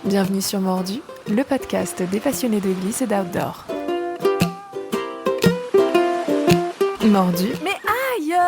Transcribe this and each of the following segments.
Bienvenue sur Mordu, le podcast des passionnés de glisse et d'outdoor. Mordu, mais aïe!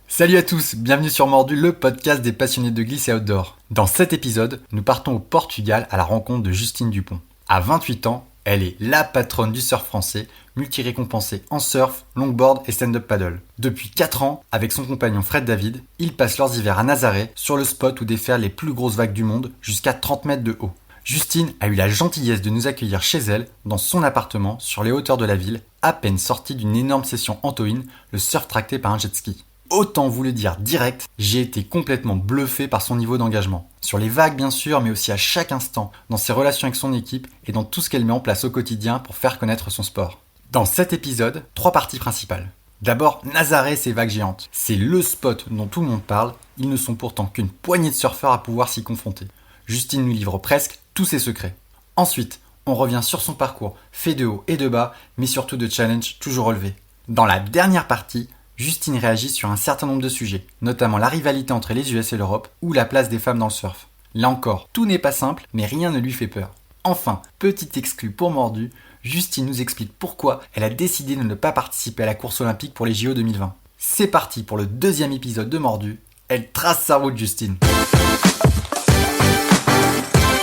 Salut à tous, bienvenue sur Mordu, le podcast des passionnés de glisse et outdoor. Dans cet épisode, nous partons au Portugal à la rencontre de Justine Dupont. À 28 ans, elle est la patronne du surf français, multi-récompensée en surf, longboard et stand-up paddle. Depuis 4 ans, avec son compagnon Fred David, ils passent leurs hivers à Nazaré, sur le spot où déferlent les plus grosses vagues du monde, jusqu'à 30 mètres de haut. Justine a eu la gentillesse de nous accueillir chez elle, dans son appartement, sur les hauteurs de la ville, à peine sortie d'une énorme session Antoine, le surf tracté par un jet ski. Autant vous le dire direct, j'ai été complètement bluffé par son niveau d'engagement. Sur les vagues bien sûr, mais aussi à chaque instant, dans ses relations avec son équipe et dans tout ce qu'elle met en place au quotidien pour faire connaître son sport. Dans cet épisode, 3 parties principales. D'abord, Nazaré, ces vagues géantes. C'est le spot dont tout le monde parle, ils ne sont pourtant qu'une poignée de surfeurs à pouvoir s'y confronter. Justine nous livre presque tous ses secrets. Ensuite, on revient sur son parcours, fait de haut et de bas, mais surtout de challenges toujours relevés. Dans la dernière partie, Justine réagit sur un certain nombre de sujets, notamment la rivalité entre les US et l'Europe ou la place des femmes dans le surf. Là encore, tout n'est pas simple, mais rien ne lui fait peur. Enfin, petit exclu pour Mordu, Justine nous explique pourquoi elle a décidé de ne pas participer à la course olympique pour les JO 2020. C'est parti pour le deuxième épisode de Mordu. Elle trace sa route, Justine.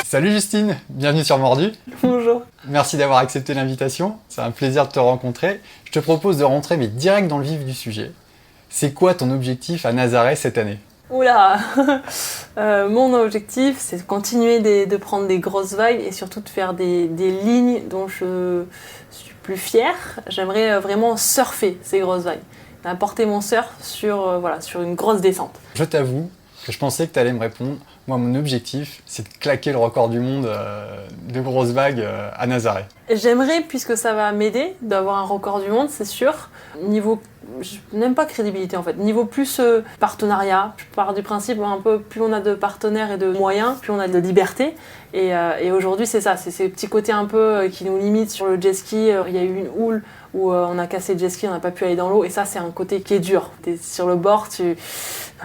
Salut Justine, bienvenue sur Mordu. Bonjour. Merci d'avoir accepté l'invitation, c'est un plaisir de te rencontrer. Je te propose de rentrer mais direct dans le vif du sujet. C'est quoi ton objectif à Nazaré cette année ? Oula Mon objectif, c'est de continuer de prendre des grosses vagues et surtout de faire des lignes dont je suis plus fière. J'aimerais vraiment surfer ces grosses vagues, apporter mon surf sur une grosse descente. Je t'avoue que je pensais que tu allais me répondre. Moi, mon objectif, c'est de claquer le record du monde de grosses vagues à Nazaré. J'aimerais, puisque ça va m'aider, d'avoir un record du monde, c'est sûr. Niveau, je n'aime pas crédibilité en fait. Niveau plus partenariat, je pars du principe un peu plus on a de partenaires et de moyens, plus on a de liberté. Et aujourd'hui, c'est ça, c'est ces petits côtés un peu qui nous limitent sur le jet ski. Il y a eu une houle où on a cassé le jet ski, on n'a pas pu aller dans l'eau. Et ça, c'est un côté qui est dur. T'es sur le bord, tu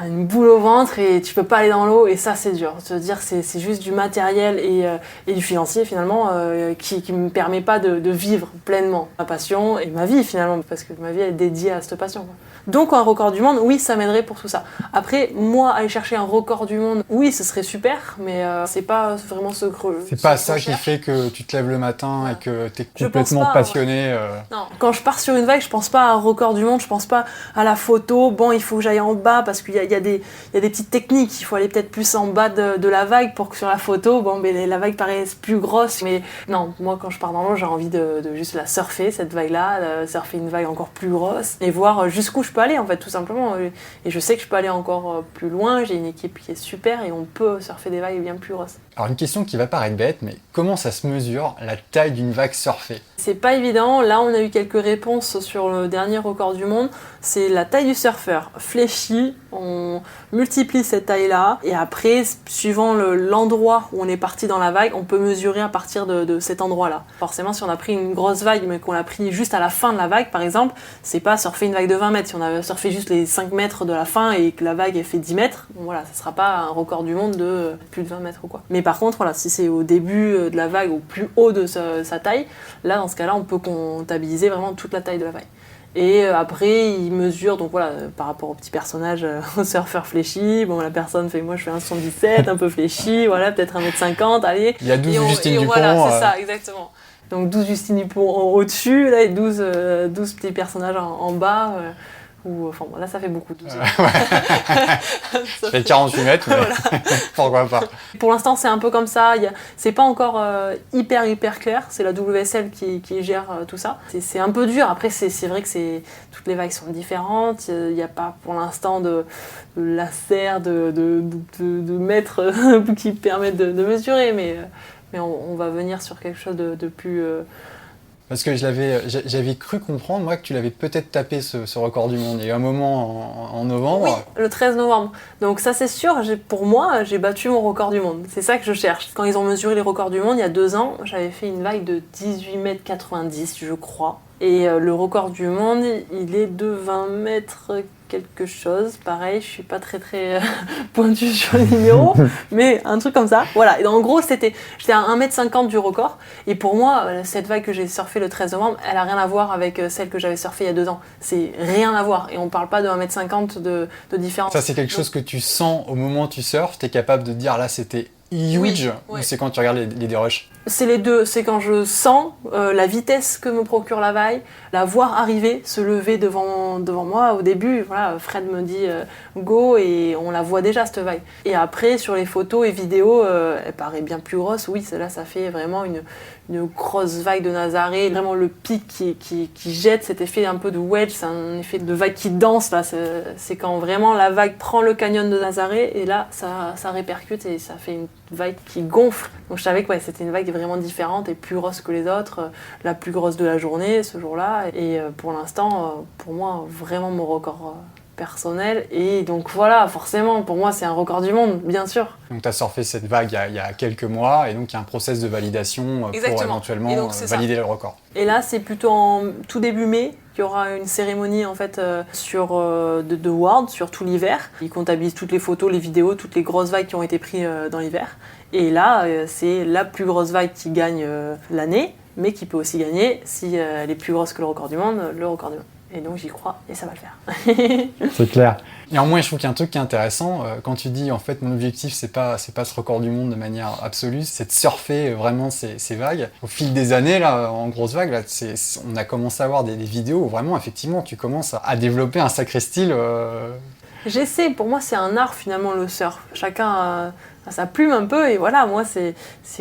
as une boule au ventre et tu peux pas aller dans l'eau. Et ça, c'est dur. Se dire, c'est juste du matériel et du financier finalement qui me permet pas de vivre pleinement ma passion et ma vie finalement, parce que ma vie est dédiée à cette passion. Donc un record du monde, oui, ça m'aiderait pour tout ça. Après, moi, aller chercher un record du monde, oui, ce serait super, mais c'est pas vraiment ce creux. C'est pas ça qui fait que tu te lèves le matin et que t'es complètement passionné. Non, quand je pars sur une vague, je pense pas à un record du monde, je pense pas à la photo. Bon, il faut que j'aille en bas parce qu'il y a des petites techniques. Il faut aller peut-être plus en bas de la vague pour que sur la photo, la vague paraisse plus grosse. Mais non, moi, quand je pars dans l'eau, j'ai envie de juste la surfer, cette vague-là, surfer une vague encore plus grosse et voir jusqu'où je peux aller en fait, tout simplement. Et je sais que je peux aller encore plus loin. J'ai une équipe qui est super et on peut surfer des vagues bien plus grosses. Alors une question qui va paraître bête, mais comment ça se mesure la taille d'une vague surfée ? C'est pas évident. Là, on a eu quelques réponses sur le dernier record du monde. C'est la taille du surfeur fléchie. On multiplie cette taille-là. Et après, suivant l'endroit où on est parti dans la vague, on peut mesurer à partir de cet endroit-là. Forcément, si on a pris une grosse vague, mais qu'on l'a pris juste à la fin de la vague, par exemple, c'est pas surfer une vague de 20 mètres. Si on a surfé juste les 5 mètres de la fin et que la vague elle fait 10 mètres, voilà, ça sera pas un record du monde de plus de 20 mètres ou quoi. Mais par contre, voilà, si c'est au début de la vague, au plus haut de sa taille, là, dans ce cas-là, on peut comptabiliser vraiment toute la taille de la vague. Et après, il mesure, donc voilà, par rapport au petit personnage, au surfeur fléchi, la personne fait, moi je fais 1,77, un peu fléchi, voilà, peut-être 1m50, allez. Il y a 12 Justine Dupont. Voilà, c'est ça, exactement. Donc 12 Justine Dupont au-dessus, là, et 12 petits personnages en bas. Là, ça fait beaucoup. 12. Ça fait 48 mètres, mais voilà. Pourquoi pas. Pour l'instant, c'est un peu comme ça. C'est pas encore hyper clair. C'est la WSL qui gère tout ça. C'est un peu dur. Après, c'est vrai que toutes les vagues sont différentes. Il n'y a pas pour l'instant de laser, de mètres qui permettent de mesurer. Mais on va venir sur quelque chose de plus... Parce que j'avais cru comprendre, moi, que tu l'avais peut-être tapé ce record du monde. Il y a eu un moment en novembre. Oui, le 13 novembre. Donc ça, c'est sûr, pour moi, j'ai battu mon record du monde. C'est ça que je cherche. Quand ils ont mesuré les records du monde, il y a 2 ans, j'avais fait une vague de 18,90 m, je crois. Et le record du monde, il est de 20 mètres quelque chose. Pareil, je suis pas très pointue sur les numéros, mais un truc comme ça. Voilà. Et en gros, j'étais à 1m50 du record. Et pour moi, cette vague que j'ai surfée le 13 novembre, elle a rien à voir avec celle que j'avais surfée il y a 2 ans. C'est rien à voir. Et on parle pas de 1m50 de différence. Ça, c'est quelque chose que tu sens au moment où tu surfes. T'es capable de dire là, c'était huge, ou c'est quand tu regardes les dérushs? C'est les deux, c'est quand je sens la vitesse que me procure la vague, la voir arriver, se lever devant moi. Au début, voilà, Fred me dit go et on la voit déjà cette vague. Et après, sur les photos et vidéos, elle paraît bien plus grosse. Oui, celle-là, ça fait vraiment une grosse vague de Nazaré. Vraiment le pic qui jette, cet effet un peu de wedge, c'est un effet de vague qui danse. Là. C'est quand vraiment la vague prend le canyon de Nazaré et là, ça répercute et ça fait une vague qui gonfle. Donc je savais que c'était une vague vraiment différente et plus grosse que les autres, la plus grosse de la journée ce jour-là. Et pour l'instant, pour moi, vraiment mon record personnel. Et donc voilà, forcément, pour moi, c'est un record du monde, bien sûr. Donc tu as surfé cette vague il y a quelques mois et donc il y a un process de validation pour éventuellement valider le record. Et là, c'est plutôt en tout début mai qu'il y aura une cérémonie en fait sur de Ward sur tout l'hiver. Ils comptabilisent toutes les photos, les vidéos, toutes les grosses vagues qui ont été prises dans l'hiver. Et là, c'est la plus grosse vague qui gagne l'année, mais qui peut aussi gagner, si elle est plus grosse que le record du monde, le record du monde. Et donc j'y crois et ça va le faire. C'est clair. Néanmoins, je trouve qu'il y a un truc qui est intéressant. Quand tu dis, en fait, mon objectif, c'est pas ce record du monde de manière absolue, c'est de surfer vraiment ces vagues. Au fil des années, là, en grosse vague, là, on a commencé à avoir des vidéos où vraiment, effectivement, tu commences à développer un sacré style. J'essaie, pour moi, c'est un art finalement le surf. Chacun a sa plume un peu et voilà, moi c'est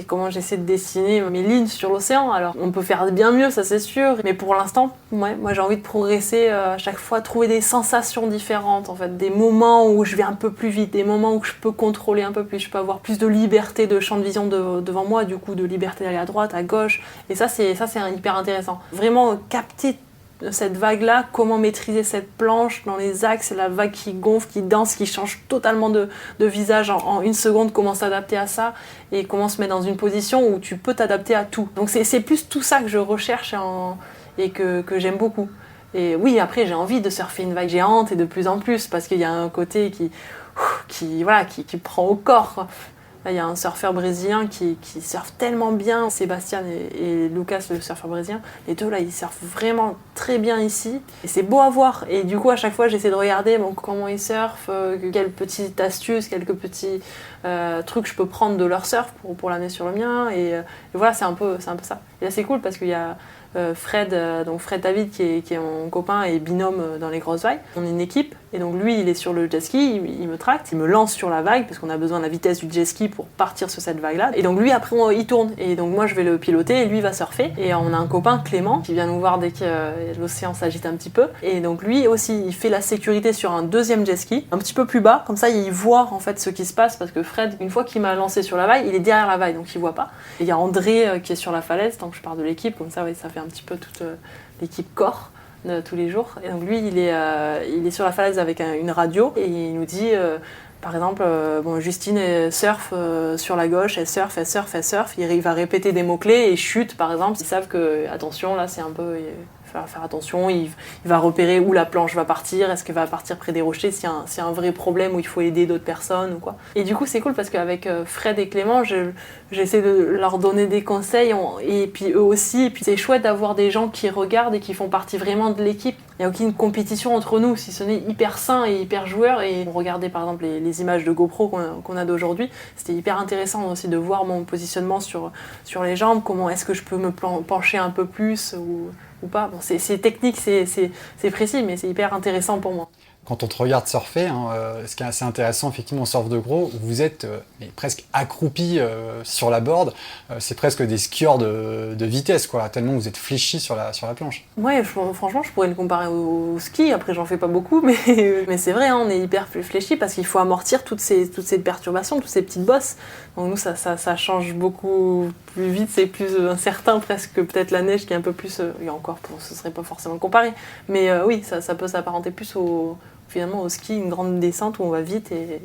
comment j'essaie de dessiner mes lignes sur l'océan. Alors on peut faire bien mieux, ça c'est sûr, mais pour l'instant, moi j'ai envie de progresser à chaque fois, trouver des sensations différentes en fait, des moments où je vais un peu plus vite, des moments où je peux contrôler un peu plus, je peux avoir plus de liberté de champ de vision devant moi, du coup de liberté d'aller à droite, à gauche, et ça c'est hyper intéressant. Vraiment capter cette vague-là, comment maîtriser cette planche dans les axes, la vague qui gonfle, qui danse, qui change totalement de visage en une seconde, comment s'adapter à ça et comment se mettre dans une position où tu peux t'adapter à tout. Donc c'est plus tout ça que je recherche et que j'aime beaucoup. Et oui, après j'ai envie de surfer une vague géante et de plus en plus parce qu'il y a un côté qui prend au corps, quoi. Là, il y a un surfeur brésilien qui surfe tellement bien, Sébastien et Lucas, le surfeur brésilien. Les deux, là, ils surfent vraiment très bien ici. Et c'est beau à voir. Et du coup, à chaque fois, j'essaie de regarder comment ils surfent, quelles petites astuces, quelques petits trucs je peux prendre de leur surf pour l'amener sur le mien. Et voilà, c'est un peu ça. Et là, c'est cool parce qu'il y a Fred David qui est mon copain et binôme dans les grosses vagues. On est une équipe et donc lui il est sur le jet ski, il me tracte, il me lance sur la vague parce qu'on a besoin de la vitesse du jet ski pour partir sur cette vague là et donc lui après il tourne et donc moi je vais le piloter et lui va surfer et on a un copain Clément qui vient nous voir dès que l'océan s'agite un petit peu et donc lui aussi il fait la sécurité sur un deuxième jet ski un petit peu plus bas, comme ça il voit en fait ce qui se passe parce que Fred une fois qu'il m'a lancé sur la vague il est derrière la vague donc il voit pas et il y a André qui est sur la falaise tant que je pars de l'équipe comme ça ça fait un petit peu toute l'équipe corps de tous les jours. Et donc lui, il est sur la falaise avec une radio et il nous dit, par exemple, Justine surfe sur la gauche, elle surfe. Il va répéter des mots-clés et chute, par exemple. Ils savent que, attention, là, c'est un peu... Il va faire attention, il va repérer où la planche va partir, est-ce qu'elle va partir près des rochers, s'il y a un vrai problème où il faut aider d'autres personnes ou quoi. Et du coup, c'est cool parce qu'avec Fred et Clément, j'essaie de leur donner des conseils et puis eux aussi. Et puis c'est chouette d'avoir des gens qui regardent et qui font partie vraiment de l'équipe. Il n'y a aucune compétition entre nous, si ce n'est hyper sain et hyper joueur. Et on regardait par exemple les images de GoPro qu'on a d'aujourd'hui. C'était hyper intéressant aussi de voir mon positionnement sur les jambes, comment est-ce que je peux me pencher un peu plus ou pas. Bon, c'est technique, c'est précis, mais c'est hyper intéressant pour moi. Quand on te regarde surfer, ce qui est assez intéressant, effectivement, au surf de gros, vous êtes presque accroupi sur la board. C'est presque des skieurs de vitesse, quoi, tellement vous êtes fléchis sur la planche. Ouais, franchement, je pourrais le comparer au ski. Après, j'en fais pas beaucoup, mais c'est vrai, on est hyper fléchis parce qu'il faut amortir toutes ces perturbations, toutes ces petites bosses. Donc nous, ça change beaucoup plus vite, c'est plus incertain presque que peut-être la neige qui est un peu plus... et encore, ce serait pas forcément comparé. Mais oui, ça peut s'apparenter plus finalement au ski, une grande descente où on va vite et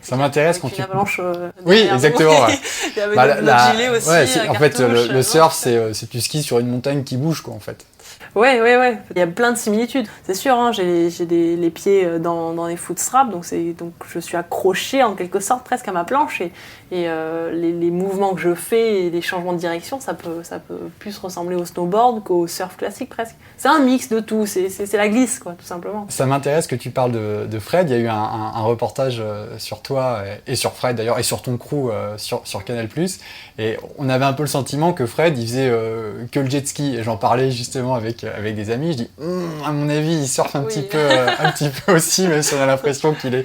ça m'intéresse quand une avalanche oui, exactement. Ouais. Il y avait notre gilet aussi. Ouais, en fait, le surf, c'est tu skis sur une montagne qui bouge, quoi, en fait. Ouais. Il y a plein de similitudes. C'est sûr, hein, j'ai les pieds dans les footstraps, donc je suis accrochée en quelque sorte presque à ma planche et les mouvements que je fais et les changements de direction, ça peut plus ressembler au snowboard qu'au surf classique presque. C'est un mix de tout, c'est la glisse quoi, tout simplement. Ça m'intéresse que tu parles de Fred. Il y a eu un reportage sur toi et sur Fred d'ailleurs et sur ton crew sur Canal+. Et on avait un peu le sentiment que Fred, il faisait que le jet ski. Et j'en parlais justement avec des amis. Je dis, à mon avis, il surfe un petit peu aussi, même si on a l'impression qu'il est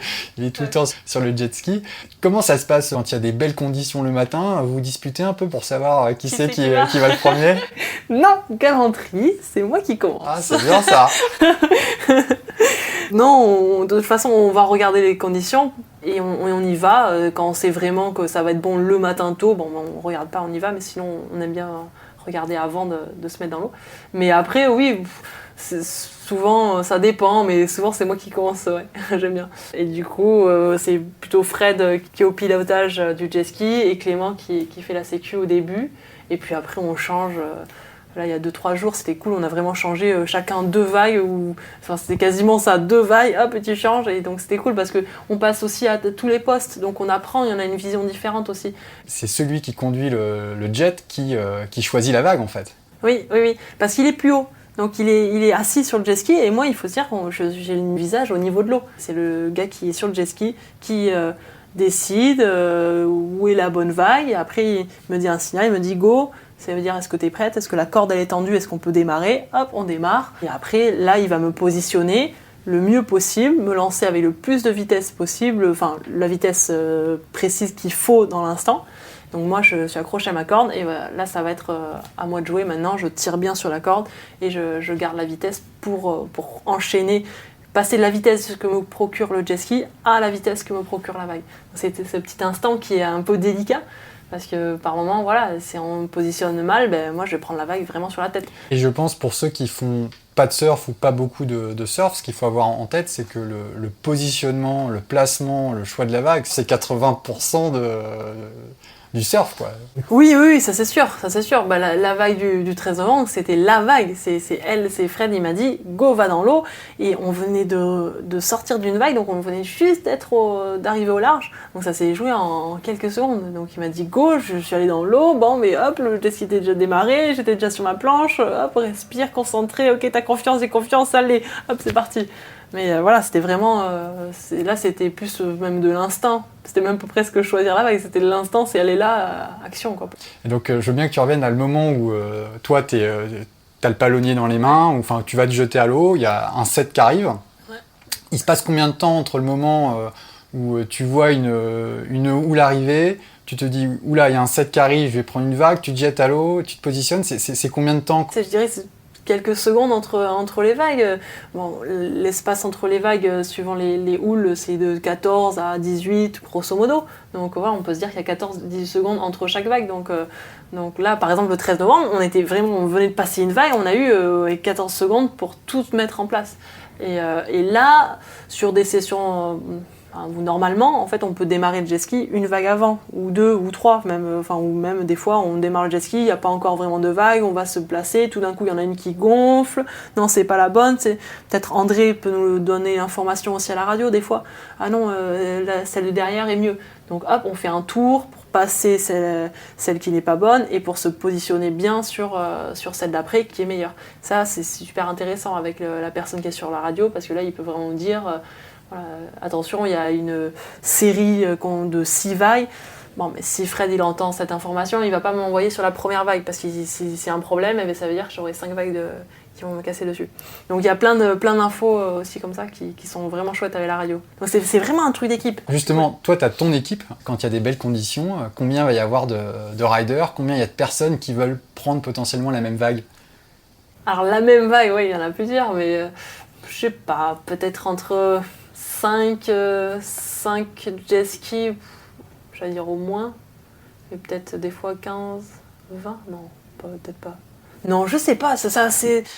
tout le temps sur le jet ski. Comment ça se passe quand il y a des belles conditions le matin? Vous disputez un peu pour savoir qui va le premier? Non, galanterie, c'est moi qui commence. Ah, c'est bien ça. Non, de toute façon, on va regarder les conditions et on y va. Quand on sait vraiment que ça va être bon le matin tôt, on regarde pas, on y va, mais sinon on aime bien regarder avant de se mettre dans l'eau. Mais après, oui, souvent ça dépend, mais souvent c'est moi qui commence, ouais, j'aime bien. Et du coup, c'est plutôt Fred qui est au pilotage du jet ski et Clément qui fait la sécu au début. Et puis après, on change. Là, il y a 2-3 jours, c'était cool, on a vraiment changé chacun 2 vagues, enfin c'était quasiment ça, 2 vagues, hop, tu changes, et donc c'était cool parce qu'on passe aussi à tous les postes, donc on apprend, il y en a une vision différente aussi. C'est celui qui conduit le jet qui choisit la vague en fait. Oui, parce qu'il est plus haut. Donc il est assis sur le jet ski et moi il faut se dire que j'ai le visage au niveau de l'eau. C'est le gars qui est sur le jet ski qui décide où est la bonne vague, et après il me dit un signal, il me dit go. Ça veut dire, est-ce que tu es prête? Est-ce que la corde elle est tendue? Est-ce qu'on peut démarrer? Hop, on démarre. Et après, là, il va me positionner le mieux possible, me lancer avec le plus de vitesse possible, enfin, la vitesse précise qu'il faut dans l'instant. Donc moi, je suis accrochée à ma corde et là, ça va être à moi de jouer. Maintenant, je tire bien sur la corde et je garde la vitesse pour enchaîner, passer de la vitesse que me procure le jet ski à la vitesse que me procure la vague. C'est ce petit instant qui est un peu délicat. Parce que par moment, voilà, si on me positionne mal, moi je vais prendre la vague vraiment sur la tête. Et je pense pour ceux qui font pas de surf ou pas beaucoup de surf, ce qu'il faut avoir en tête, c'est que le positionnement, le placement, le choix de la vague, c'est 80% du surf, quoi. Oui, ça c'est sûr. La vague du 13 novembre, c'était la vague. C'est Fred, il m'a dit, go, va dans l'eau. Et on venait de sortir d'une vague, donc on venait juste d'arriver au large. Donc ça s'est joué en quelques secondes. Donc il m'a dit, go, je suis allée dans l'eau, mais hop, le jet ski était déjà démarré, j'étais déjà sur ma planche, hop, respire, concentré, ok, t'as confiance, j'ai confiance, allez, hop, c'est parti. Mais voilà, c'était vraiment... là, c'était plus même de l'instinct. C'était même pas presque choisir la vague, c'était de l'instinct, c'est aller là, action, quoi. Et donc, je veux bien que tu reviennes à le moment où toi, t'as le palonnier dans les mains, ou enfin, tu vas te jeter à l'eau, il y a un set qui arrive. Ouais. Il se passe combien de temps entre le moment où tu vois une houle arriver, tu te dis, oula, il y a un set qui arrive, je vais prendre une vague, tu te jettes à l'eau, tu te positionnes, c'est combien de temps? Je dirais c'est quelques secondes entre les vagues. Bon, l'espace entre les vagues, suivant les houles, c'est de 14 à 18, grosso modo. Donc voilà, on peut se dire qu'il y a 14-18 secondes entre chaque vague. Donc là, par exemple, le 13 novembre, on venait de passer une vague, on a eu 14 secondes pour tout mettre en place. Et là, sur des sessions... où normalement, en fait, on peut démarrer le jet ski une vague avant, ou 2, ou 3, ou même des fois, on démarre le jet ski, il n'y a pas encore vraiment de vague, on va se placer, tout d'un coup, il y en a une qui gonfle, non, c'est pas la bonne, peut-être André peut nous donner l'information aussi à la radio, des fois, ah non, celle de derrière est mieux. Donc hop, on fait un tour pour passer celle qui n'est pas bonne, et pour se positionner bien sur celle d'après, qui est meilleure. Ça, c'est super intéressant avec la personne qui est sur la radio, parce que là, il peut vraiment nous dire... Voilà, attention, il y a une série de 6 vagues. Bon, mais si Fred il entend cette information, il va pas m'envoyer sur la première vague parce que si c'est un problème, ça veut dire que j'aurai 5 vagues qui vont me casser dessus. Donc il y a plein d'infos aussi comme ça qui sont vraiment chouettes avec la radio. Donc c'est vraiment un truc d'équipe. Justement, toi tu as ton équipe, quand il y a des belles conditions, combien va y avoir de riders, combien il y a de personnes qui veulent prendre potentiellement la même vague? Alors la même vague, oui, il y en a plusieurs, mais je sais pas, peut-être entre 5 jet skis, j'allais dire au moins, et peut-être des fois 15, 20, non, peut-être pas. Non, je sais pas, ça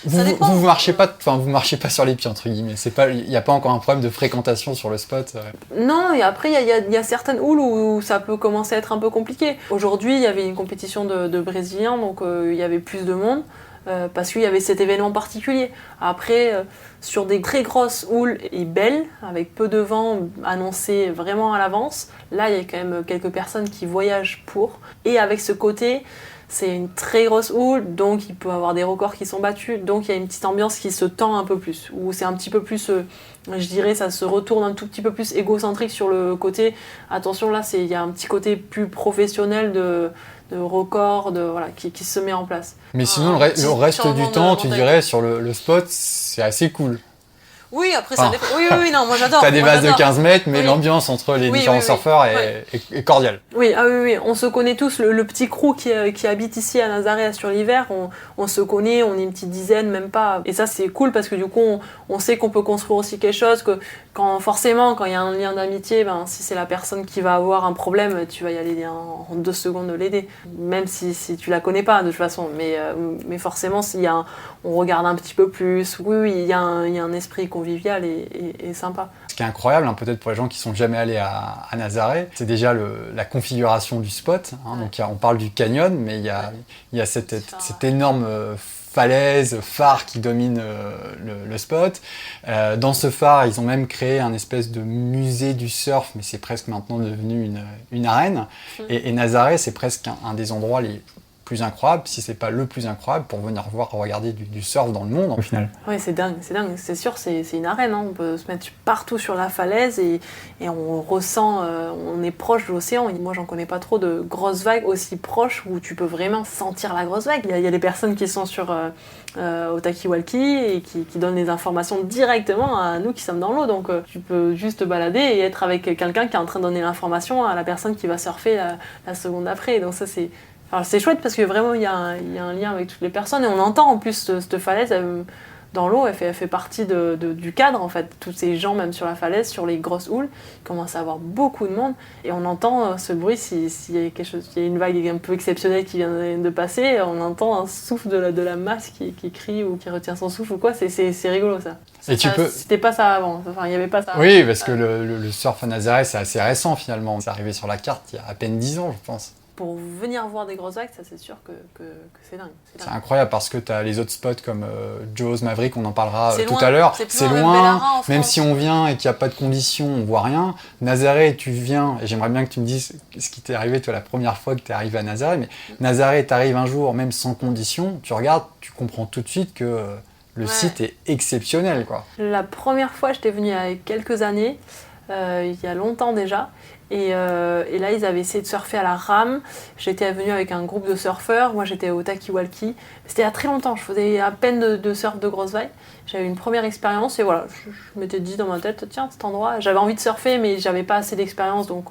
dépend. Vous marchez pas sur les pieds, entre guillemets, il n'y a pas encore un problème de fréquentation sur le spot. Non, et après, il y a certaines houles où ça peut commencer à être un peu compliqué. Aujourd'hui, il y avait une compétition de Brésiliens, donc il y avait plus de monde. parce qu'il y avait cet événement particulier. Après, sur des très grosses houles et belles, avec peu de vent annoncé vraiment à l'avance, là il y a quand même quelques personnes qui voyagent pour. Et avec ce côté, c'est une très grosse houle, donc il peut y avoir des records qui sont battus, donc il y a une petite ambiance qui se tend un peu plus, où c'est un petit peu plus, je dirais, ça se retourne un tout petit peu plus égocentrique sur le côté. Attention, là, il y a un petit côté plus professionnel de record, voilà, qui se met en place. Mais sinon, le reste du temps, tu dirais, sur le spot, c'est assez cool. Oui, après ça dépend. Oui, non, moi j'adore. T'as des vases de 15 mètres, mais l'ambiance entre les différents surfeurs est cordiale. Oui, on se connaît tous. Le petit crew qui habite ici à Nazaré sur l'hiver, on se connaît, on est une petite dizaine, même pas. Et ça, c'est cool parce que du coup, on sait qu'on peut construire aussi quelque chose, que forcément, quand il y a un lien d'amitié, si c'est la personne qui va avoir un problème, tu vas y aller en 2 secondes de l'aider. Même si tu la connais pas, de toute façon. Mais forcément, on regarde un petit peu plus. Oui, il y a un esprit convivial et sympa. Ce qui est incroyable, peut-être pour les gens qui sont jamais allés à Nazaré, c'est déjà la configuration du spot. Donc on parle du canyon, mais il y a cette énorme phare qui domine le spot. Dans ce phare, ils ont même créé un espèce de musée du surf, mais c'est presque maintenant devenu une arène. Et Nazaré, c'est presque un des endroits les plus incroyable, si c'est pas le plus incroyable, pour venir regarder du surf dans le monde au final. Oui, c'est dingue, c'est sûr, c'est une arène, on peut se mettre partout sur la falaise et on ressent, on est proche de l'océan. Moi j'en connais pas trop de grosses vagues aussi proches où tu peux vraiment sentir la grosse vague. Il y a des personnes qui sont sur Otaki-Walkie et qui donnent les informations directement à nous qui sommes dans l'eau, donc tu peux juste te balader et être avec quelqu'un qui est en train de donner l'information à la personne qui va surfer la seconde après, donc ça c'est chouette parce que vraiment il y a un lien avec toutes les personnes et on entend en plus cette falaise dans l'eau, elle fait partie du cadre en fait. Tous ces gens même sur la falaise, sur les grosses houles, il commence à avoir beaucoup de monde et on entend ce bruit s'il y a quelque chose, s'il y a une vague un peu exceptionnelle qui vient de passer, on entend un souffle de la masse qui crie ou qui retient son souffle ou quoi, c'est rigolo ça. C'était pas ça avant, il n'y avait pas ça. Oui, parce que le surf à Nazaré c'est assez récent finalement, c'est arrivé sur la carte il y a à peine 10 ans je pense. Pour venir voir des grosses vagues, ça c'est sûr que c'est dingue. C'est incroyable parce que tu as les autres spots comme Jaws, Maverick, on en parlera tout loin, à l'heure. C'est loin, même si on vient et qu'il n'y a pas de conditions, on voit rien. Nazaré, tu viens, et j'aimerais bien que tu me dises ce qui t'est arrivé toi la première fois que tu es arrivé à Nazaré, mais Nazaré, tu arrives un jour, même sans conditions, tu regardes, tu comprends tout de suite que le site est exceptionnel, quoi. La première fois, j'étais venue il y a quelques années, il y a longtemps déjà. Et là, ils avaient essayé de surfer à la rame. J'étais venue avec un groupe de surfeurs. Moi, j'étais au Taki-Walkie. C'était il y a très longtemps. Je faisais à peine de surf de grosse vague. J'avais une première expérience et voilà, je m'étais dit dans ma tête, tiens, cet endroit, j'avais envie de surfer, mais j'avais pas assez d'expérience, donc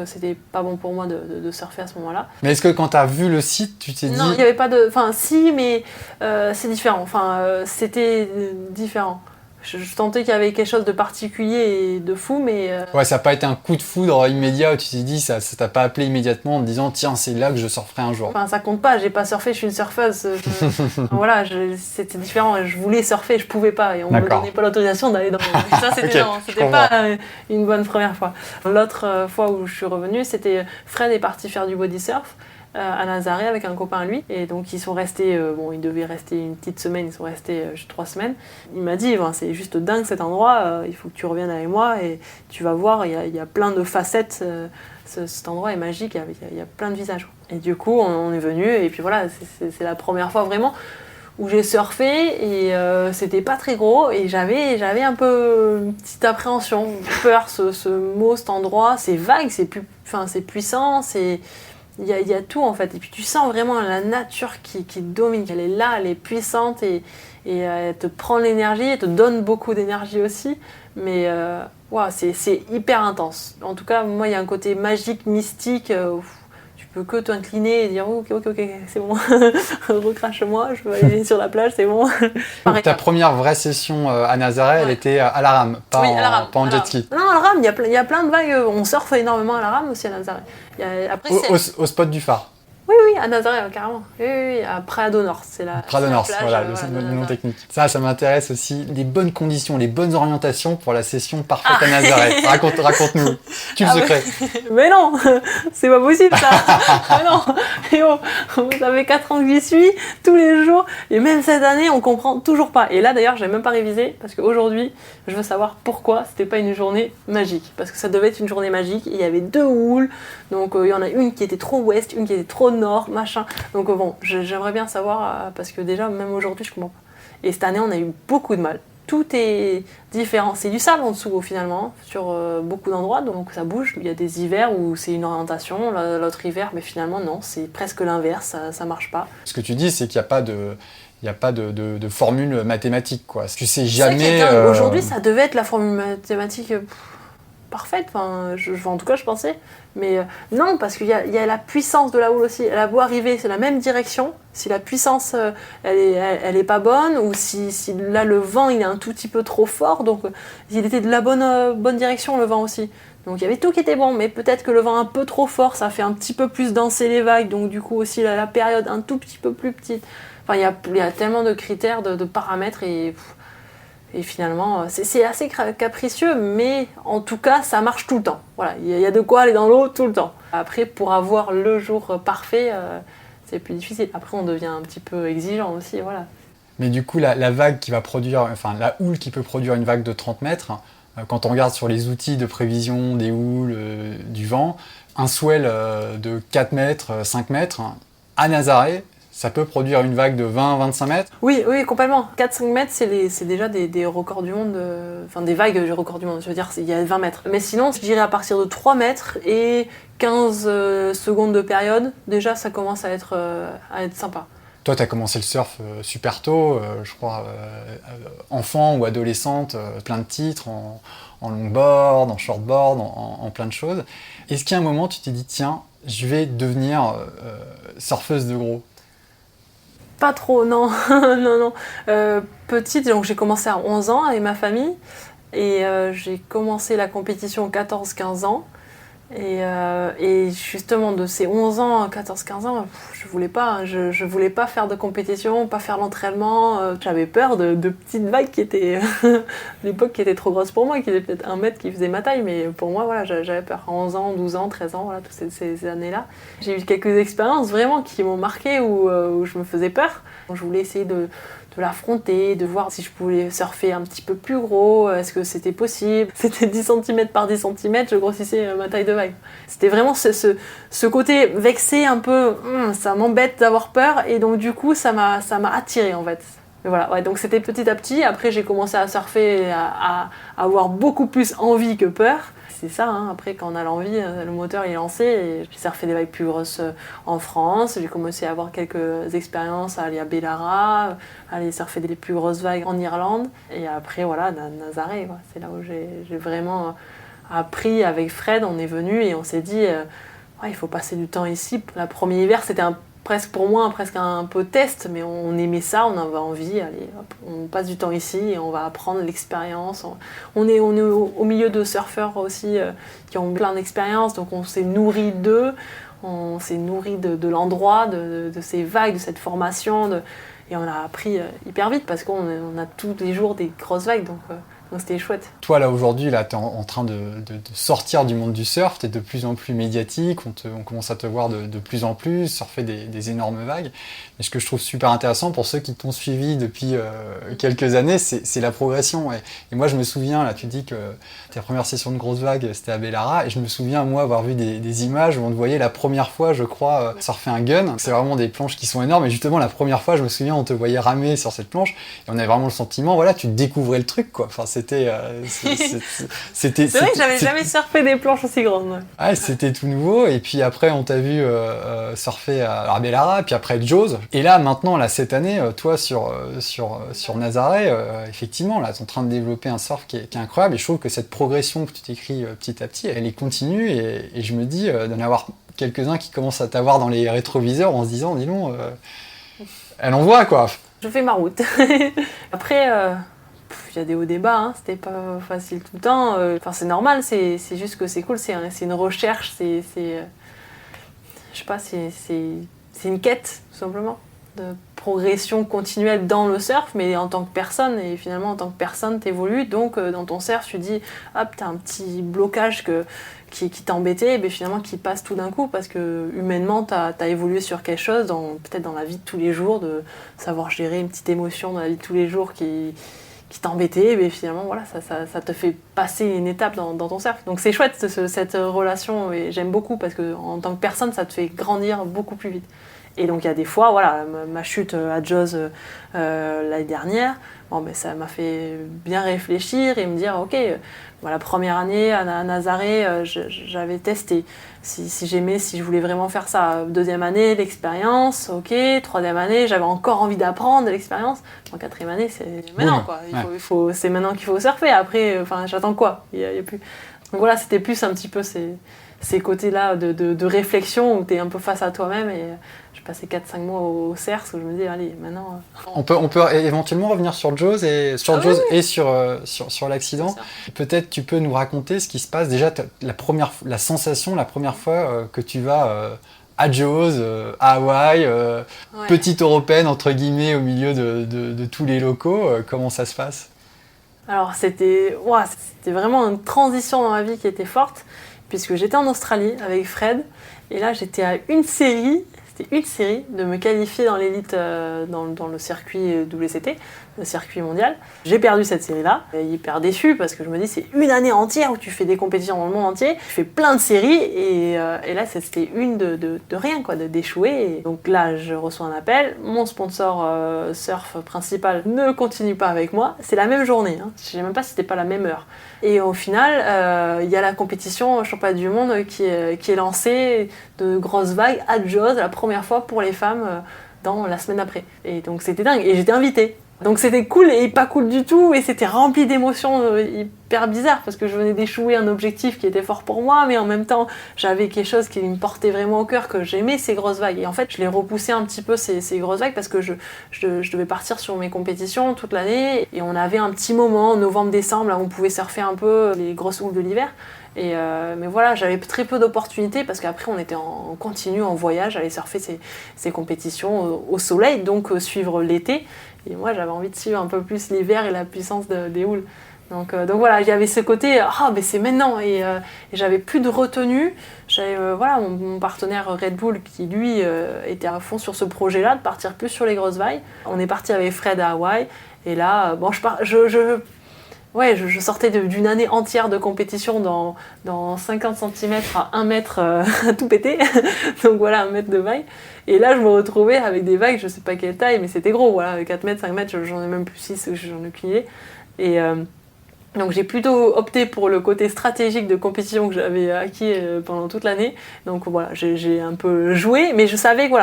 c'était pas bon pour moi de surfer à ce moment-là. Mais est-ce que quand tu as vu le site, tu t'es dit... Non, il n'y avait pas de... Enfin, si, mais c'est différent. C'était différent. Je sentais qu'il y avait quelque chose de particulier et de fou, mais... Ouais, ça n'a pas été un coup de foudre immédiat où tu t'es dit, ça t'a pas appelé immédiatement en te disant, tiens, c'est là que je surferai un jour. Enfin, ça compte pas, j'ai pas surfé, je suis une surfeuse. Voilà, c'était différent, je voulais surfer, je pouvais pas, et on me donnait pas l'autorisation d'aller dans... Ça, c'était non, c'était pas une bonne première fois. L'autre fois où je suis revenue, c'était Fred est parti faire du body surf à Nazaré avec un copain à lui, et donc ils sont restés, ils devaient rester une petite semaine, ils sont restés 3 semaines. Il m'a dit, c'est juste dingue cet endroit, il faut que tu reviennes avec moi et tu vas voir, il y a plein de facettes, cet endroit est magique, il y a plein de visages. Et du coup on est venu, et puis voilà, c'est la première fois vraiment où j'ai surfé, et c'était pas très gros, et j'avais un peu une petite appréhension, peur, ce mot, cet endroit, c'est vague, c'est puissant, il y a tout en fait, et puis tu sens vraiment la nature qui domine, elle est là, elle est puissante, et elle te prend l'énergie, elle te donne beaucoup d'énergie aussi, mais c'est hyper intense. En tout cas, moi il y a un côté magique, mystique, tu peux que t'incliner et dire ok, c'est bon, recrache-moi, je veux aller sur la plage, c'est bon. Ta première vraie session à Nazaré, elle était à la rame, pas en jet ski. Non, à la rame, il y a plein de vagues, on surfe énormément à la rame aussi à Nazaré. Après, au spot du phare. Oui, à Nazaré, carrément. Oui, à Praia do Norte, c'est la Praia do Norte, plage, voilà, le nom technique. Ça m'intéresse aussi. Les bonnes conditions, les bonnes orientations pour la session parfaite à Nazaré. Raconte-nous. Tu le secret. Mais non, c'est pas possible ça. Mais non. Et vous avez 4 ans que j'y suis, tous les jours. Et même cette année, on comprend toujours pas. Et là, d'ailleurs, j'ai même pas révisé parce qu'aujourd'hui, je veux savoir pourquoi c'était pas une journée magique. Parce que ça devait être une journée magique. Il y avait 2 houles. Donc, il y en a une qui était trop ouest, une qui était trop nord, machin. Donc, bon, j'aimerais bien savoir parce que déjà, même aujourd'hui, je comprends pas. Et cette année, on a eu beaucoup de mal. Tout est différent. C'est du sable en dessous, finalement, sur beaucoup d'endroits. Donc, ça bouge. Il y a des hivers où c'est une orientation. L'autre hiver, mais finalement, non. C'est presque l'inverse. Ça marche pas. Ce que tu dis, c'est qu'il n'y a pas de formule mathématique, quoi. Tu sais jamais... Aujourd'hui, ça devait être la formule mathématique parfaite. Enfin, en tout cas, je pensais. Mais non, parce qu'il y a la puissance de la houle aussi. Elle a beau arriver, c'est la même direction. Si la puissance, elle est pas bonne, ou si là, le vent, il est un tout petit peu trop fort. Donc, il était de la bonne direction, le vent aussi. Donc, il y avait tout qui était bon. Mais peut-être que le vent un peu trop fort, ça fait un petit peu plus danser les vagues. Donc, du coup, aussi, la période un tout petit peu plus petite. Enfin, il y a tellement de critères, de paramètres et finalement, c'est assez capricieux, mais en tout cas, ça marche tout le temps. Voilà, il y a de quoi aller dans l'eau tout le temps. Après, pour avoir le jour parfait, c'est plus difficile. Après, on devient un petit peu exigeant aussi, voilà. Mais du coup, la vague qui va produire, enfin, la houle qui peut produire une vague de 30 mètres, quand on regarde sur les outils de prévision des houles, du vent, un swell de 4 mètres, 5 mètres, à Nazaré, ça peut produire une vague de 20-25 mètres. Oui, complètement. 4-5 mètres, c'est déjà des records du monde, enfin des vagues des records du monde, je veux dire, il y a 20 mètres. Mais sinon, je dirais à partir de 3 mètres et 15 secondes de période, déjà ça commence à être sympa. Toi, tu as commencé le surf super tôt, je crois, enfant ou adolescente, plein de titres, en longboard, en shortboard, en plein de choses. Est-ce qu'à un moment, tu t'es dit, tiens, je vais devenir surfeuse de gros ? Pas trop, non. non. Petite, donc j'ai commencé à 11 ans avec ma famille et j'ai commencé la compétition à 14-15 ans. Et justement, de ces 11 ans, 14-15 ans, je voulais pas faire de compétition, pas faire l'entraînement. J'avais peur de petites vagues qui étaient, à l'époque, qui étaient trop grosses pour moi, qui étaient peut-être 1 mètre, qui faisaient ma taille, mais pour moi, voilà, j'avais peur. À 11 ans, 12 ans, 13 ans, voilà, toutes ces années-là. J'ai eu quelques expériences vraiment qui m'ont marqué où je me faisais peur. Je voulais essayer de l'affronter, de voir si je pouvais surfer un petit peu plus gros, est-ce que c'était possible. C'était 10 cm par 10 cm, je grossissais ma taille de vague. C'était vraiment ce côté vexé un peu, ça m'embête d'avoir peur, et donc du coup ça m'a attirée en fait. Mais voilà, ouais, donc c'était petit à petit. Après j'ai commencé à surfer, à avoir beaucoup plus envie que peur. C'est ça, hein. Après quand on a l'envie, le moteur il est lancé, et j'ai surfé des vagues plus grosses en France, j'ai commencé à avoir quelques expériences, à aller à Bellara, à aller surfer des plus grosses vagues en Irlande, et après voilà, Nazaré, quoi. C'est là où j'ai vraiment appris avec Fred, on est venu et on s'est dit, il faut passer du temps ici. Le premier hiver c'était presque pour moi un peu test, mais on aimait ça, on avait envie, allez, hop, on passe du temps ici et on va apprendre l'expérience. On est au milieu de surfeurs aussi qui ont plein d'expérience, donc on s'est nourri d'eux, on s'est nourri de l'endroit, de ces vagues, de cette formation, et on a appris hyper vite parce qu'on a tous les jours des grosses vagues, donc c'était chouette. Toi, là, aujourd'hui, là, tu es en train de sortir du monde du surf, tu es de plus en plus médiatique, on commence à te voir de plus en plus, surfer des énormes vagues. Mais ce que je trouve super intéressant pour ceux qui t'ont suivi depuis quelques années, c'est la progression. Et moi, je me souviens, là, tu dis que ta première session de grosses vagues, c'était à Bellara, et je me souviens, moi, avoir vu des images où on te voyait la première fois, je crois, surfer un gun. C'est vraiment des planches qui sont énormes, et justement, la première fois, je me souviens, on te voyait ramer sur cette planche, et on avait vraiment le sentiment, voilà, tu découvrais le truc, quoi. Enfin, c'est vrai que j'avais jamais surfé des planches aussi grandes. Ouais, c'était tout nouveau. Et puis après, on t'a vu surfer à Bellara, puis après Jaws. Et là, maintenant, là, cette année, toi, sur Nazaré, effectivement, là, t'es en train de développer un surf qui est incroyable. Et je trouve que cette progression que tu t'écris petit à petit, elle est continue. Et je me dis d'en avoir quelques-uns qui commencent à t'avoir dans les rétroviseurs en se disant, dis donc, elle envoie, quoi. Je fais ma route. Après... il y a des hauts débats, hein. C'était pas facile tout le temps. Enfin, c'est normal, c'est juste que c'est cool, c'est une recherche, je sais pas, c'est c'est une quête, tout simplement, de progression continuelle dans le surf, mais en tant que personne. Et finalement, en tant que personne, t'évolues. Donc, dans ton surf, tu dis, hop, t'as un petit blocage qui t'embêtait, et finalement, qui passe tout d'un coup, parce que humainement, t'as évolué sur quelque chose, peut-être dans la vie de tous les jours, de savoir gérer une petite émotion dans la vie de tous les jours qui t'embêtait, mais finalement, voilà, ça te fait passer une étape dans ton surf. Donc, c'est chouette, cette relation, et j'aime beaucoup, parce que en tant que personne, ça te fait grandir beaucoup plus vite. Et donc il y a des fois, voilà, ma chute à Jaws l'année dernière, ça m'a fait bien réfléchir et me dire, ok, la première année à Nazaré, j'avais testé si j'aimais, si je voulais vraiment faire ça. Deuxième année, l'expérience, ok. Troisième année, j'avais encore envie d'apprendre de l'expérience. En quatrième année, c'est maintenant, quoi. C'est maintenant qu'il faut surfer. Après, j'attends quoi ? Il y a plus. Donc voilà, c'était plus un petit peu ces côtés-là de réflexion où tu es un peu face à toi-même. Et j'ai passé 4-5 mois au CERS où je me dis, allez, maintenant... On peut éventuellement revenir sur Jaws et sur l'accident. Peut-être tu peux nous raconter ce qui se passe. Déjà, la sensation, la première fois que tu vas à Jaws, à Hawaï, petite européenne, entre guillemets, au milieu de tous les locaux. Comment ça se passe ? Alors, c'était vraiment une transition dans ma vie qui était forte, puisque j'étais en Australie avec Fred, et là j'étais à une série de me qualifier dans l'élite, dans le circuit WCT, le circuit mondial. J'ai perdu cette série-là, hyper déçue, parce que je me dis c'est une année entière où tu fais des compétitions dans le monde entier, tu fais plein de séries, et là c'était une de rien, quoi, d'échouer. Et donc là je reçois un appel, mon sponsor surf principal ne continue pas avec moi, c'est la même journée, hein. Je ne sais même pas si c'était pas la même heure. Et au final, il y a la compétition championnat du monde qui est lancée de grosses vagues à Jaws, la première fois pour les femmes dans la semaine après. Et donc c'était dingue, et j'étais invitée. Donc c'était cool et pas cool du tout, et c'était rempli d'émotions hyper bizarres, parce que je venais d'échouer un objectif qui était fort pour moi, mais en même temps j'avais quelque chose qui me portait vraiment au cœur, que j'aimais ces grosses vagues. Et en fait je les repoussais un petit peu, ces grosses vagues, parce que je devais partir sur mes compétitions toute l'année, et on avait un petit moment en novembre-décembre là où on pouvait surfer un peu les grosses houles de l'hiver. Mais voilà, j'avais très peu d'opportunités, parce qu'après on était en continu, en voyage, aller surfer ces compétitions au soleil, donc suivre l'été. Et moi j'avais envie de suivre un peu plus l'hiver et la puissance des houles. Donc voilà, il y avait ce côté, mais c'est maintenant, et j'avais plus de retenue. J'avais mon partenaire Red Bull qui lui était à fond sur ce projet-là, de partir plus sur les grosses vagues. On est parti avec Fred à Hawaï, et là, je sortais d'une année entière de compétition dans 50 cm à 1 mètre tout pété. Donc voilà, 1 mètre de vague. Et là, je me retrouvais avec des vagues, je sais pas quelle taille, mais c'était gros. Voilà, 4 mètres, 5 mètres, j'en ai même plus 6, j'en ai aucune idée. Et donc j'ai plutôt opté pour le côté stratégique de compétition que j'avais acquis pendant toute l'année. Donc voilà, j'ai un peu joué, mais je savais que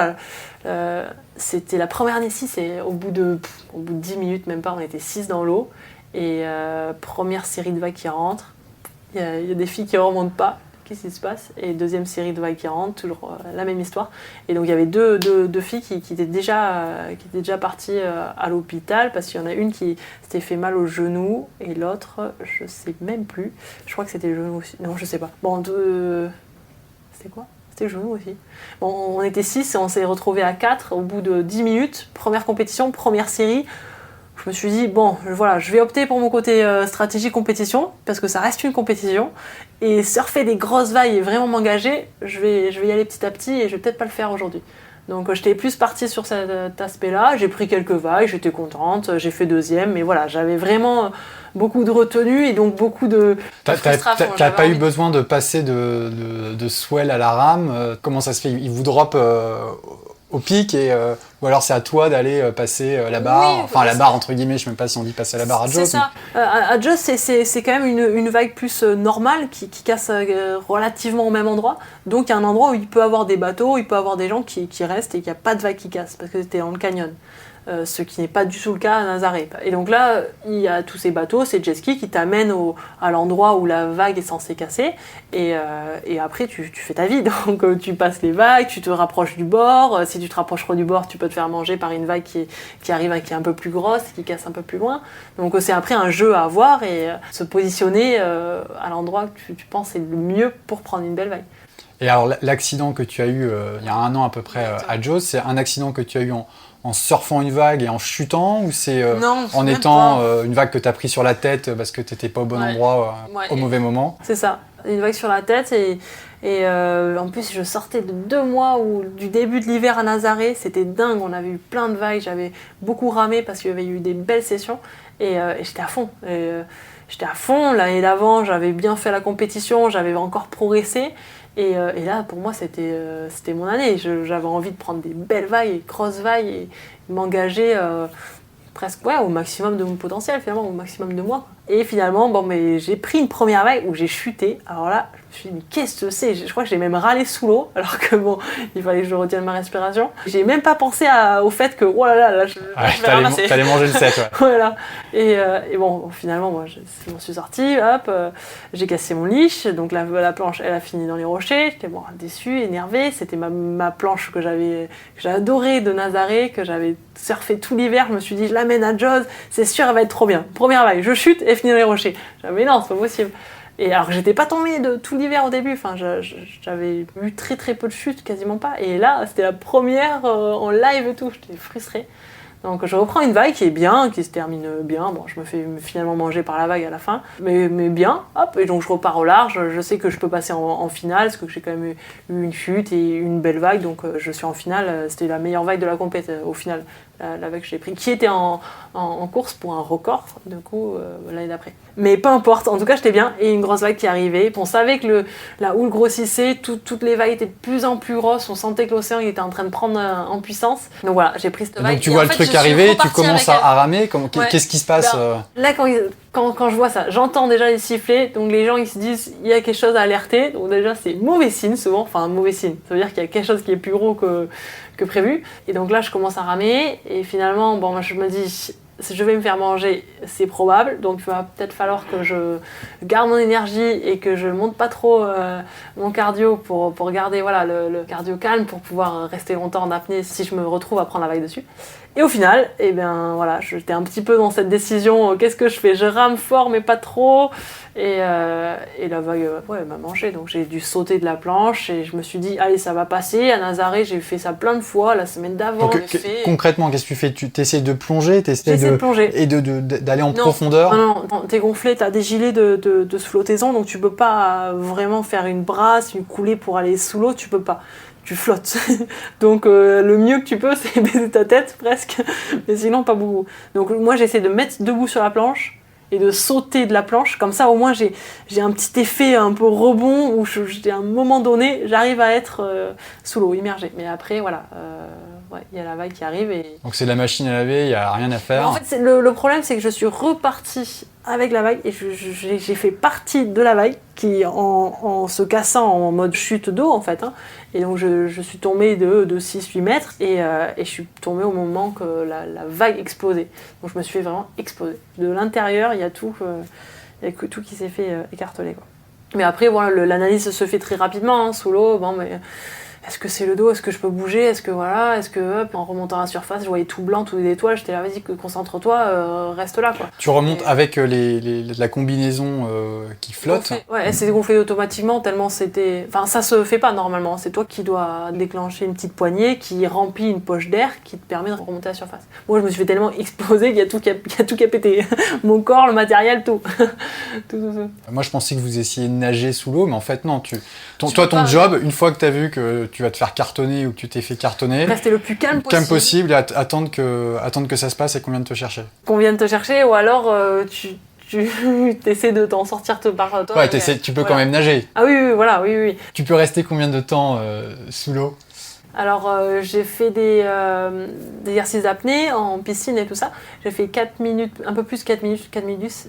c'était la première année 6, et au bout de 10 minutes, même pas, on était 6 dans l'eau. Et première série de vagues qui rentre, il y a des filles qui ne remontent pas, qu'est-ce qui se passe ? Et deuxième série de vagues qui rentre, toujours la même histoire. Et donc il y avait deux filles qui étaient déjà parties à l'hôpital, parce qu'il y en a une qui s'était fait mal au genou, et l'autre, je ne sais même plus, je crois que c'était le genou aussi, non je ne sais pas. Bon, c'était quoi ? C'était le genou aussi. Bon, on était 6 et on s'est retrouvés à 4 au bout de 10 minutes, première compétition, première série. Je me suis dit, je vais opter pour mon côté stratégie compétition, parce que ça reste une compétition, et surfer des grosses vagues et vraiment m'engager, je vais y aller petit à petit, et je vais peut-être pas le faire aujourd'hui. Donc j'étais plus partie sur cet aspect-là, j'ai pris quelques vagues, j'étais contente, j'ai fait deuxième, mais voilà, j'avais vraiment beaucoup de retenue, et donc beaucoup de frustration. T'as pas eu besoin de passer de swell à la rame, comment ça se fait ? Il vous drop au pic, ou alors c'est à toi d'aller passer la barre, la barre entre guillemets, je ne sais même pas si on dit passer la barre à Jaws. C'est ça. À Jaws, c'est quand même une vague plus normale qui casse relativement au même endroit. Donc il y a un endroit où il peut y avoir des bateaux, il peut y avoir des gens qui restent, et qu'il n'y a pas de vague qui casse, parce que c'était dans le canyon. Ce qui n'est pas du tout le cas à Nazaré. Et donc là, il y a tous ces bateaux, ces jet skis qui t'amènent à l'endroit où la vague est censée casser, et après tu fais ta vie. Donc tu passes les vagues, tu te rapproches du bord. Si tu te rapproches trop du bord, tu peux te faire manger par une vague qui arrive, qui est un peu plus grosse, qui casse un peu plus loin. Donc c'est après un jeu à avoir, et se positionner à l'endroit que tu penses est le mieux pour prendre une belle vague. Et alors l'accident que tu as eu il y a 1 an à peu près à Jaws, c'est un accident que tu as eu en surfant une vague et en chutant, ou c'est Non, en même étant pas. une vague que tu as pris sur la tête parce que tu n'étais pas au bon endroit Ouais. au mauvais moment? C'est ça, une vague sur la tête et en plus je sortais de 2 mois du début de l'hiver à Nazaré, c'était dingue, on avait eu plein de vagues, j'avais beaucoup ramé parce qu'il y avait eu des belles sessions et j'étais à fond. J'étais à fond, l'année d'avant j'avais bien fait la compétition, j'avais encore progressé et là pour moi c'était mon année, j'avais envie de prendre des belles vagues, des grosses vagues et m'engager presque au maximum de mon potentiel finalement, au maximum de moi. Et finalement, mais j'ai pris une première vague où j'ai chuté. Alors là, je me suis dit, mais qu'est-ce que c'est ? Je crois que j'ai même râlé sous l'eau, alors que il fallait que je retienne ma respiration. J'ai même pas pensé au fait que, oh là là, je vais ramasser. T'allais manger le set, ouais. Voilà. Et bon, finalement, moi, je m'en suis sortie, hop, j'ai cassé mon leash, donc la planche, elle a fini dans les rochers. J'étais déçue, énervée. C'était ma planche que j'ai adorée de Nazaré, que j'avais surfé tout l'hiver. Je me suis dit, je l'amène à Jaws, c'est sûr, elle va être trop bien. Première vague, je chute et finis dans les rochers. Mais non, c'est pas possible. Et alors que j'étais pas tombée de tout l'hiver au début, enfin, j'avais eu très très peu de chutes, quasiment pas. Et là, c'était la première en live et tout, j'étais frustrée. Donc je reprends une vague qui est bien, qui se termine bien. Bon, je me fais finalement manger par la vague à la fin, mais bien. Hop, et donc je repars au large. Je sais que je peux passer en finale, parce que j'ai quand même eu une chute et une belle vague. Donc je suis en finale. C'était la meilleure vague de la compète au final, la vague que j'ai prise, qui était en course pour un record, du coup, l'année d'après. Mais peu importe, en tout cas j'étais bien. Et une grosse vague qui arrivait. On savait que la houle grossissait, toutes les vagues étaient de plus en plus grosses. On sentait que l'océan était en train de prendre en puissance. Donc voilà, j'ai pris cette vague. Donc tu vois le truc arriver, tu commences à ramer. Qu'est-ce qui se passe Là, quand je vois ça, j'entends déjà les sifflets. Donc les gens ils se disent il y a quelque chose à alerter. Donc déjà c'est mauvais signe souvent. Enfin mauvais signe. Ça veut dire qu'il y a quelque chose qui est plus gros que prévu. Et donc là je commence à ramer. Et finalement moi, je me dis je vais me faire manger, c'est probable, donc il va peut-être falloir que je garde mon énergie et que je monte pas trop mon cardio pour garder le cardio calme, pour pouvoir rester longtemps en apnée si je me retrouve à prendre la vague dessus. Et au final, j'étais un petit peu dans cette décision, qu'est-ce que je fais ? Je rame fort mais pas trop, et la vague m'a mangé, donc j'ai dû sauter de la planche et je me suis dit allez ça va passer. À Nazaré j'ai fait ça plein de fois, la semaine d'avant. Concrètement, qu'est-ce que tu fais ? Tu essaies de plonger, J'essaie de plonger et d'aller en profondeur. Non, t'es gonflé, t'as des gilets de flottaison, donc tu peux pas vraiment faire une brasse, une coulée pour aller sous l'eau, tu peux pas. Tu flottes. Donc le mieux que tu peux, c'est baiser ta tête presque, mais sinon pas beaucoup. Donc moi j'essaie de me mettre debout sur la planche et de sauter de la planche, comme ça au moins j'ai un petit effet un peu rebond où à un moment donné j'arrive à être sous l'eau, immergée. Mais après voilà, il y a la vague qui arrive et... Donc c'est de la machine à laver, il n'y a rien à faire. En fait le problème c'est que je suis repartie avec la vague et j'ai fait partie de la vague qui en se cassant en mode chute d'eau en fait, hein. Et donc je suis tombée de 6-8 mètres et je suis tombée au moment que la vague explosait. Donc je me suis fait vraiment exploser. De l'intérieur il y a tout qui s'est fait écarteler, quoi. Mais après voilà, l'analyse se fait très rapidement, hein, sous l'eau. Mais est-ce que c'est le dos ? Est-ce que je peux bouger ? Est-ce que en remontant à la surface, je voyais tout blanc, toutes les étoiles, j'étais là, vas-y, concentre-toi, reste là, quoi. Tu remontes avec la combinaison qui flotte. Elle s'est gonflée automatiquement tellement c'était... Enfin, ça se fait pas normalement, c'est toi qui dois déclencher une petite poignée qui remplit une poche d'air qui te permet de remonter à la surface. Moi, je me suis fait tellement exploser qu'il y a tout qui a pété. Mon corps, le matériel, tout. tout. Moi, je pensais que vous essayez de nager sous l'eau, mais en fait, non. Ton job, une fois que tu as vu que tu vas te faire cartonner ou que tu t'es fait cartonner, rester le plus calme possible et attendre que ça se passe et qu'on vienne te chercher. Qu'on vienne te chercher, ou alors tu essaies de t'en sortir par toi. Ouais, tu peux quand même nager. Ah oui. Tu peux rester combien de temps sous l'eau ? Alors j'ai fait des exercices d'apnée en piscine et tout ça. J'ai fait 4 minutes, un peu plus 4 minutes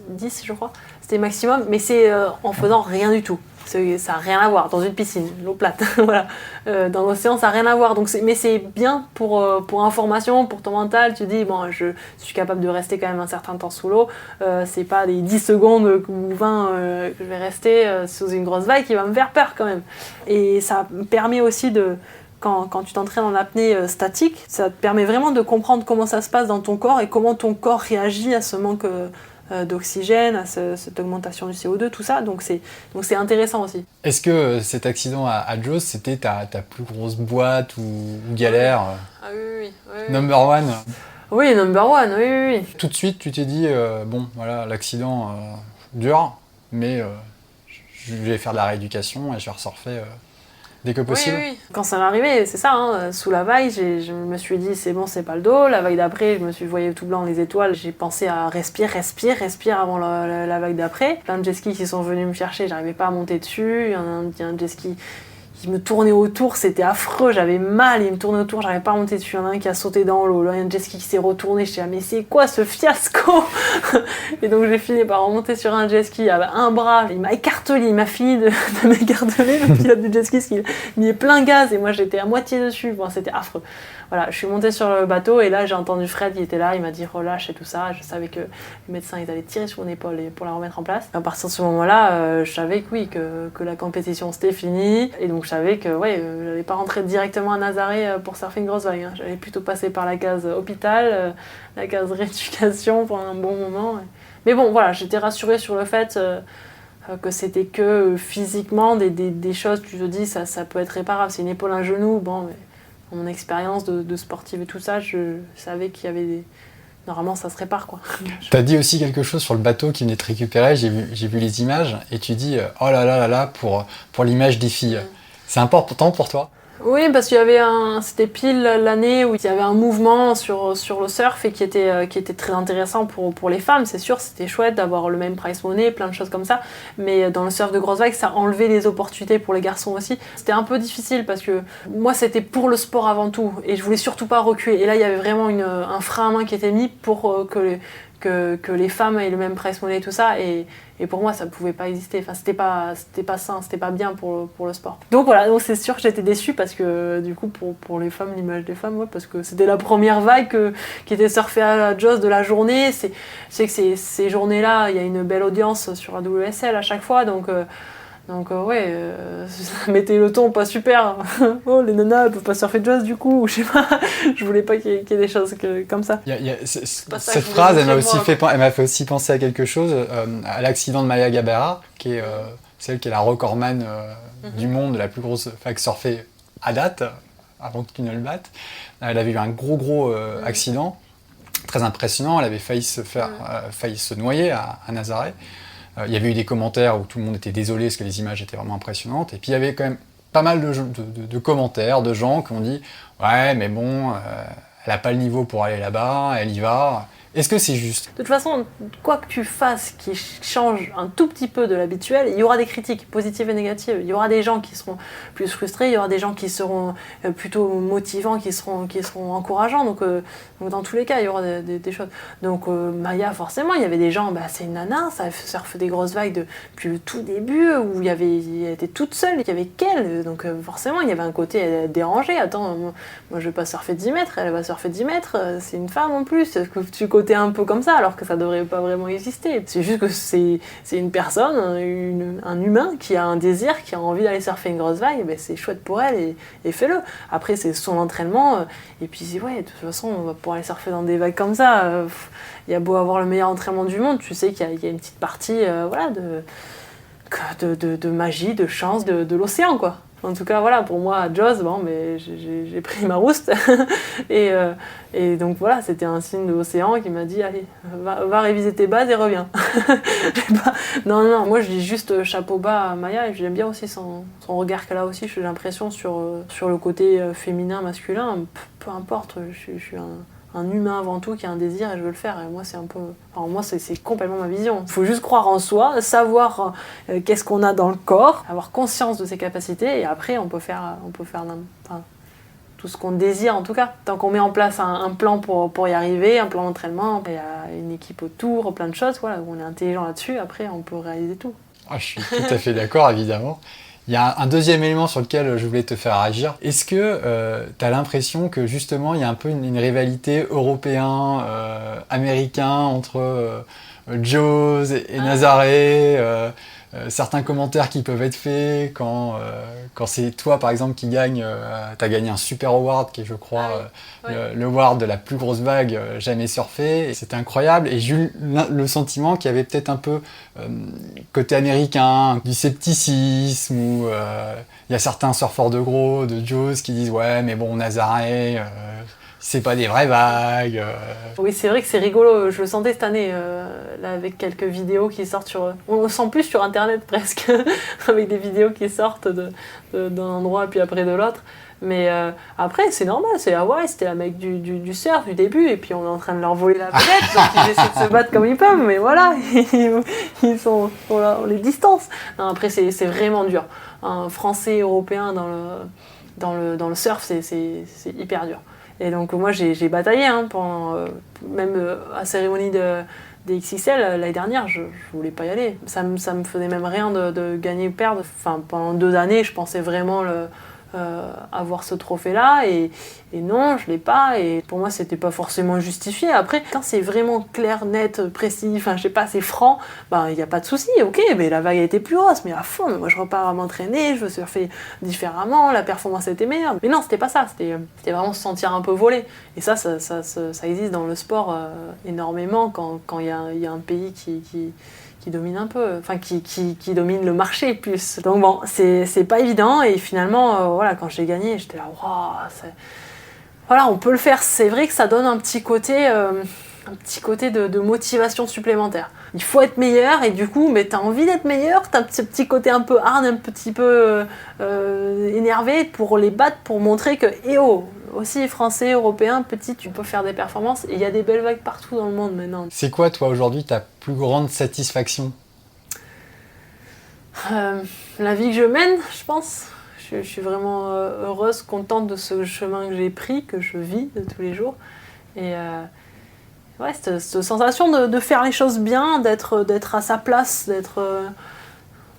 10 je crois. C'était maximum, mais c'est en faisant rien du tout. Ça n'a rien à voir dans une piscine, l'eau plate. Voilà. Dans l'océan, ça n'a rien à voir. Donc mais c'est bien pour information, pour ton mental. Tu dis, bon, je suis capable de rester quand même un certain temps sous l'eau. C'est pas les 10 secondes ou 20 que je vais rester sous une grosse vague qui va me faire peur quand même. Et ça me permet aussi quand tu t'entraînes en apnée statique, ça te permet vraiment de comprendre comment ça se passe dans ton corps et comment ton corps réagit à ce manque d'oxygène, à cette augmentation du CO2, tout ça. Donc c'est intéressant aussi. Est-ce que cet accident à Jaws, c'était ta plus grosse boîte ou galère Ah oui. Number one? Oui, number one, oui. Tout de suite, tu t'es dit, bon, voilà, l'accident dur, mais je vais faire de la rééducation et je vais ressurfer dès que possible. Oui. Quand ça m'est arrivé, c'est ça, hein, sous la vague, je me suis dit, c'est bon, c'est pas le dos. La vague d'après, je voyais tout blanc les étoiles. J'ai pensé à respire avant la vague d'après. Plein de jet skis qui sont venus me chercher, j'arrivais pas à monter dessus. Il y a un jet ski qui me tournait autour, c'était affreux, j'avais mal, il me tournait autour, j'arrivais pas à monter dessus. Il y en a un qui a sauté dans l'eau, là, il y a un jet ski qui s'est retourné, je me suis dit, mais c'est quoi ce fiasco? Et donc j'ai fini par remonter sur un jet ski avec un bras, il m'a écartelé, il m'a fini de m'écarteler, le pilote du jet ski, parce qu'il mis plein gaz et moi j'étais à moitié dessus, bon, c'était affreux. Voilà, je suis montée sur le bateau et là j'ai entendu Fred, il était là, il m'a dit relâche et tout ça. Je savais que les médecins ils allaient tirer sur mon épaule pour la remettre en place. À partir de ce moment-là, je savais que oui, que la compétition c'était fini. Et donc je savais que j'allais pas rentrer directement à Nazaré pour surfer une grosse vague. Hein. J'allais plutôt passer par la case hôpital, la case rééducation pour un bon moment. Mais bon, voilà, j'étais rassurée sur le fait que c'était que physiquement des choses, tu te dis, ça peut être réparable. C'est une épaule, un genou, bon... Mais mon expérience de sportive et tout ça, je savais qu'il y avait des... Normalement, ça se répare, quoi. Tu as dit aussi quelque chose sur le bateau qui venait te récupérer, j'ai vu les images, et tu dis « Oh là là là là » pour l'image des filles. C'est important pour toi? Oui, parce qu'il y avait c'était pile l'année où il y avait un mouvement sur le surf et qui était très intéressant pour les femmes, c'est sûr, c'était chouette d'avoir le même prize money, plein de choses comme ça, mais dans le surf de grosse vague, ça enlevait les opportunités pour les garçons aussi. C'était un peu difficile parce que moi, c'était pour le sport avant tout et je voulais surtout pas reculer. Et là, il y avait vraiment un frein à main qui était mis pour que les femmes aient le même prize money et tout ça, et pour moi ça pouvait pas exister, enfin c'était pas sain, c'était pas bien pour le sport. Donc voilà, donc c'est sûr que j'étais déçue parce que du coup pour les femmes, l'image des femmes, parce que c'était la première vague qui était surfée à la Jaws de la journée. C'est que ces journées-là, il y a une belle audience sur la WSL à chaque fois, donc ça mettait le ton pas super. Oh, les nanas, elles peuvent pas surfer Jaws du coup, je sais pas. Je voulais pas qu'il y ait des choses comme ça. Cette phrase, elle m'a fait aussi penser à quelque chose, à l'accident de Maya Gabeira, qui est celle qui est la recordman du monde de la plus grosse vague surfée à date, avant que tu ne le battes. Elle avait eu un gros accident, très impressionnant. Elle avait failli se noyer à Nazaré. Il y avait eu des commentaires où tout le monde était désolé parce que les images étaient vraiment impressionnantes. Et puis il y avait quand même pas mal de commentaires de gens qui ont dit « Ouais, mais bon, elle n'a pas le niveau pour aller là-bas, elle y va. » Est-ce que c'est juste? De toute façon, quoi que tu fasses qui change un tout petit peu de l'habituel, il y aura des critiques positives et négatives. Il y aura des gens qui seront plus frustrés, il y aura des gens qui seront plutôt motivants, qui seront encourageants. Donc dans tous les cas, il y aura des choses. Donc Maya, forcément, il y avait des gens, c'est une nana, ça surfe des grosses vagues depuis le tout début, où elle était toute seule, il y avait qu'elle. Donc forcément, il y avait un côté dérangé. Attends, moi je vais pas surfer 10 mètres, elle va surfer 10 mètres, c'est une femme en plus. Côté un peu comme ça, alors que ça devrait pas vraiment exister. C'est juste que c'est une personne, un humain qui a un désir, qui a envie d'aller surfer une grosse vague, c'est chouette pour elle et fais-le. Après, c'est son entraînement, et puis de toute façon, on va pouvoir aller surfer dans des vagues comme ça. Il y a beau avoir le meilleur entraînement du monde, tu sais qu'il y a une petite partie de magie, de chance, de l'océan, quoi. En tout cas, voilà, pour moi, à Jaws, j'ai pris ma rouste. et donc voilà, c'était un signe de l'océan qui m'a dit « Allez, va réviser tes bases et reviens. » Non, moi je dis juste chapeau bas à Maya, et j'aime bien aussi son regard qu'elle a aussi, j'ai l'impression, sur le côté féminin, masculin. Peu importe, je suis un humain avant tout qui a un désir et je veux le faire, et moi c'est complètement ma vision. Il faut juste croire en soi, savoir qu'est-ce qu'on a dans le corps, avoir conscience de ses capacités, et après on peut faire tout ce qu'on désire, en tout cas. Tant qu'on met en place un plan pour y arriver, un plan d'entraînement, il y a une équipe autour, plein de choses, voilà, où on est intelligent là-dessus, après on peut réaliser tout. Je suis tout à fait d'accord, évidemment. Il y a un deuxième élément sur lequel je voulais te faire agir. Est-ce que tu as l'impression que justement il y a un peu une rivalité européen-américain entre Jaws et Nazaré, certains commentaires qui peuvent être faits quand c'est toi par exemple qui gagne, t'as gagné un super award qui est je crois le award de la plus grosse vague jamais surfée, et c'était incroyable, et j'ai eu le sentiment qu'il y avait peut-être un peu côté américain, du scepticisme, où il y a certains surfeurs de gros, de Jaws qui disent ouais mais bon Nazaré, c'est pas des vraies vagues. Oui, c'est vrai que c'est rigolo. Je le sentais cette année, là, avec quelques vidéos qui sortent sur... On le sent plus sur Internet, presque, avec des vidéos qui sortent d'un endroit puis après de l'autre. Mais après, c'est normal. C'est Hawaï, c'était la mec du surf du début, et puis on est en train de leur voler la vedette, donc ils essaient de se battre comme ils peuvent, mais voilà, ils sont... Voilà, on les distance. Non, après, c'est vraiment dur. Un Français européen dans le surf, c'est hyper dur. Et donc moi j'ai bataillé pendant même à la cérémonie des XXL l'année dernière, je voulais pas y aller. Ça me faisait même rien de gagner ou perdre. Enfin, pendant 2 années, je pensais vraiment avoir ce trophée-là, et non, je l'ai pas, et pour moi c'était pas forcément justifié. Après, quand c'est vraiment clair, net, précis, enfin je sais pas, c'est franc, il y a pas de souci, ok, mais la vague a été plus grosse, mais à fond, mais moi je repars à m'entraîner, je veux surfer différemment, la performance était meilleure. Mais non, c'était pas ça, c'était vraiment se sentir un peu volé. Et ça existe dans le sport énormément quand il y a un pays qui domine un peu, enfin qui domine le marché plus. Donc bon, c'est pas évident, et finalement, voilà, quand j'ai gagné, j'étais là, waouh, voilà, on peut le faire. C'est vrai que ça donne un petit côté de motivation supplémentaire. Il faut être meilleur, et du coup, mais t'as envie d'être meilleur, t'as ce petit côté un peu hard, un petit peu énervé pour les battre, pour montrer que, aussi français, européen, petit, tu peux faire des performances, et il y a des belles vagues partout dans le monde maintenant. C'est quoi, toi, aujourd'hui, ta plus grande satisfaction ? La vie que je mène, je pense. Je suis vraiment heureuse, contente de ce chemin que j'ai pris, que je vis de tous les jours. Et ouais, cette sensation de faire les choses bien, d'être à sa place,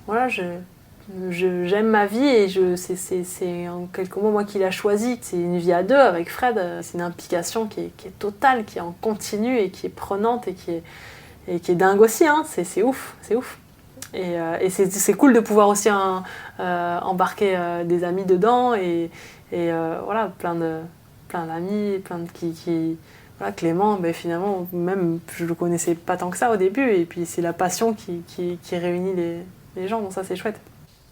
voilà, j'aime ma vie, et c'est en quelques mots moi qui l'a choisie. C'est une vie à 2 avec Fred, c'est une implication qui est totale, qui est en continu, et qui est prenante, et qui est dingue aussi, c'est ouf, c'est ouf. Et c'est cool de pouvoir aussi embarquer des amis dedans, et voilà, plein d'amis, voilà, Clément, finalement, même je le connaissais pas tant que ça au début, et puis c'est la passion qui réunit les gens, donc ça c'est chouette.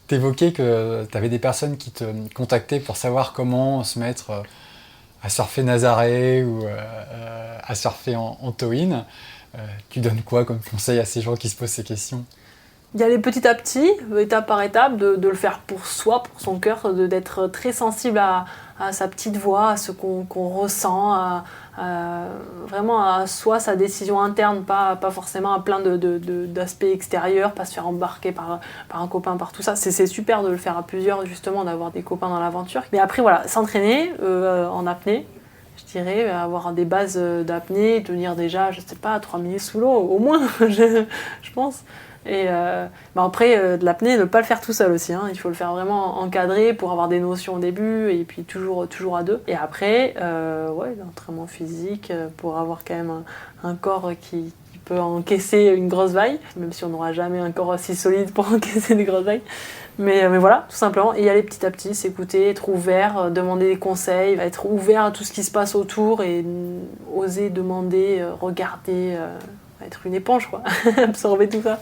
T'évoquais que t'avais des personnes qui te contactaient pour savoir comment se mettre à surfer Nazaré ou à surfer en Towin. Tu donnes quoi comme conseil à ces gens qui se posent ces questions ? Il y a les petit à petit, étape par étape, de le faire pour soi, pour son cœur, d'être très sensible à sa petite voix, à ce qu'on ressent, vraiment à soi, sa décision interne, pas forcément à plein d'aspects extérieurs, pas se faire embarquer par un copain, par tout ça. C'est super de le faire à plusieurs, justement, d'avoir des copains dans l'aventure. Mais après, voilà, s'entraîner en apnée, je dirais, avoir des bases d'apnée, tenir déjà, je sais pas, 3 minutes sous l'eau, au moins, je pense. Et après, de l'apnée, ne pas le faire tout seul aussi. Il faut le faire vraiment encadré pour avoir des notions au début, et puis toujours à 2. Et après, l'entraînement physique pour avoir quand même un corps qui peut encaisser une grosse vague, même si on n'aura jamais un corps aussi solide pour encaisser des grosses vagues. Mais voilà, tout simplement, y aller petit à petit, s'écouter, être ouvert, demander des conseils, être ouvert à tout ce qui se passe autour, et oser demander, regarder, être une éponge, quoi, absorber tout ça.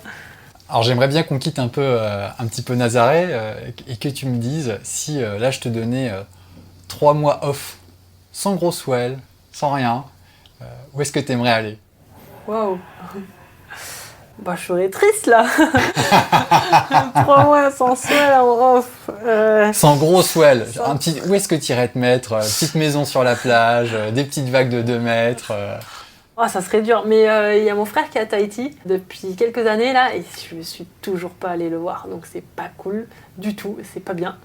Alors j'aimerais bien qu'on quitte un petit peu Nazaré, et que tu me dises si là je te donnais 3 mois off, sans gros swell, sans rien, où est-ce que tu aimerais aller ? Waouh. Je serais triste là. 3 mois sans swell en off. Sans gros swell, où est-ce que tu irais te mettre ? Petite maison sur la plage, des petites vagues de 2 mètres. Ça serait dur, mais il y a mon frère qui est à Tahiti depuis quelques années là, et je ne suis toujours pas allée le voir, donc c'est pas cool du tout, c'est pas bien.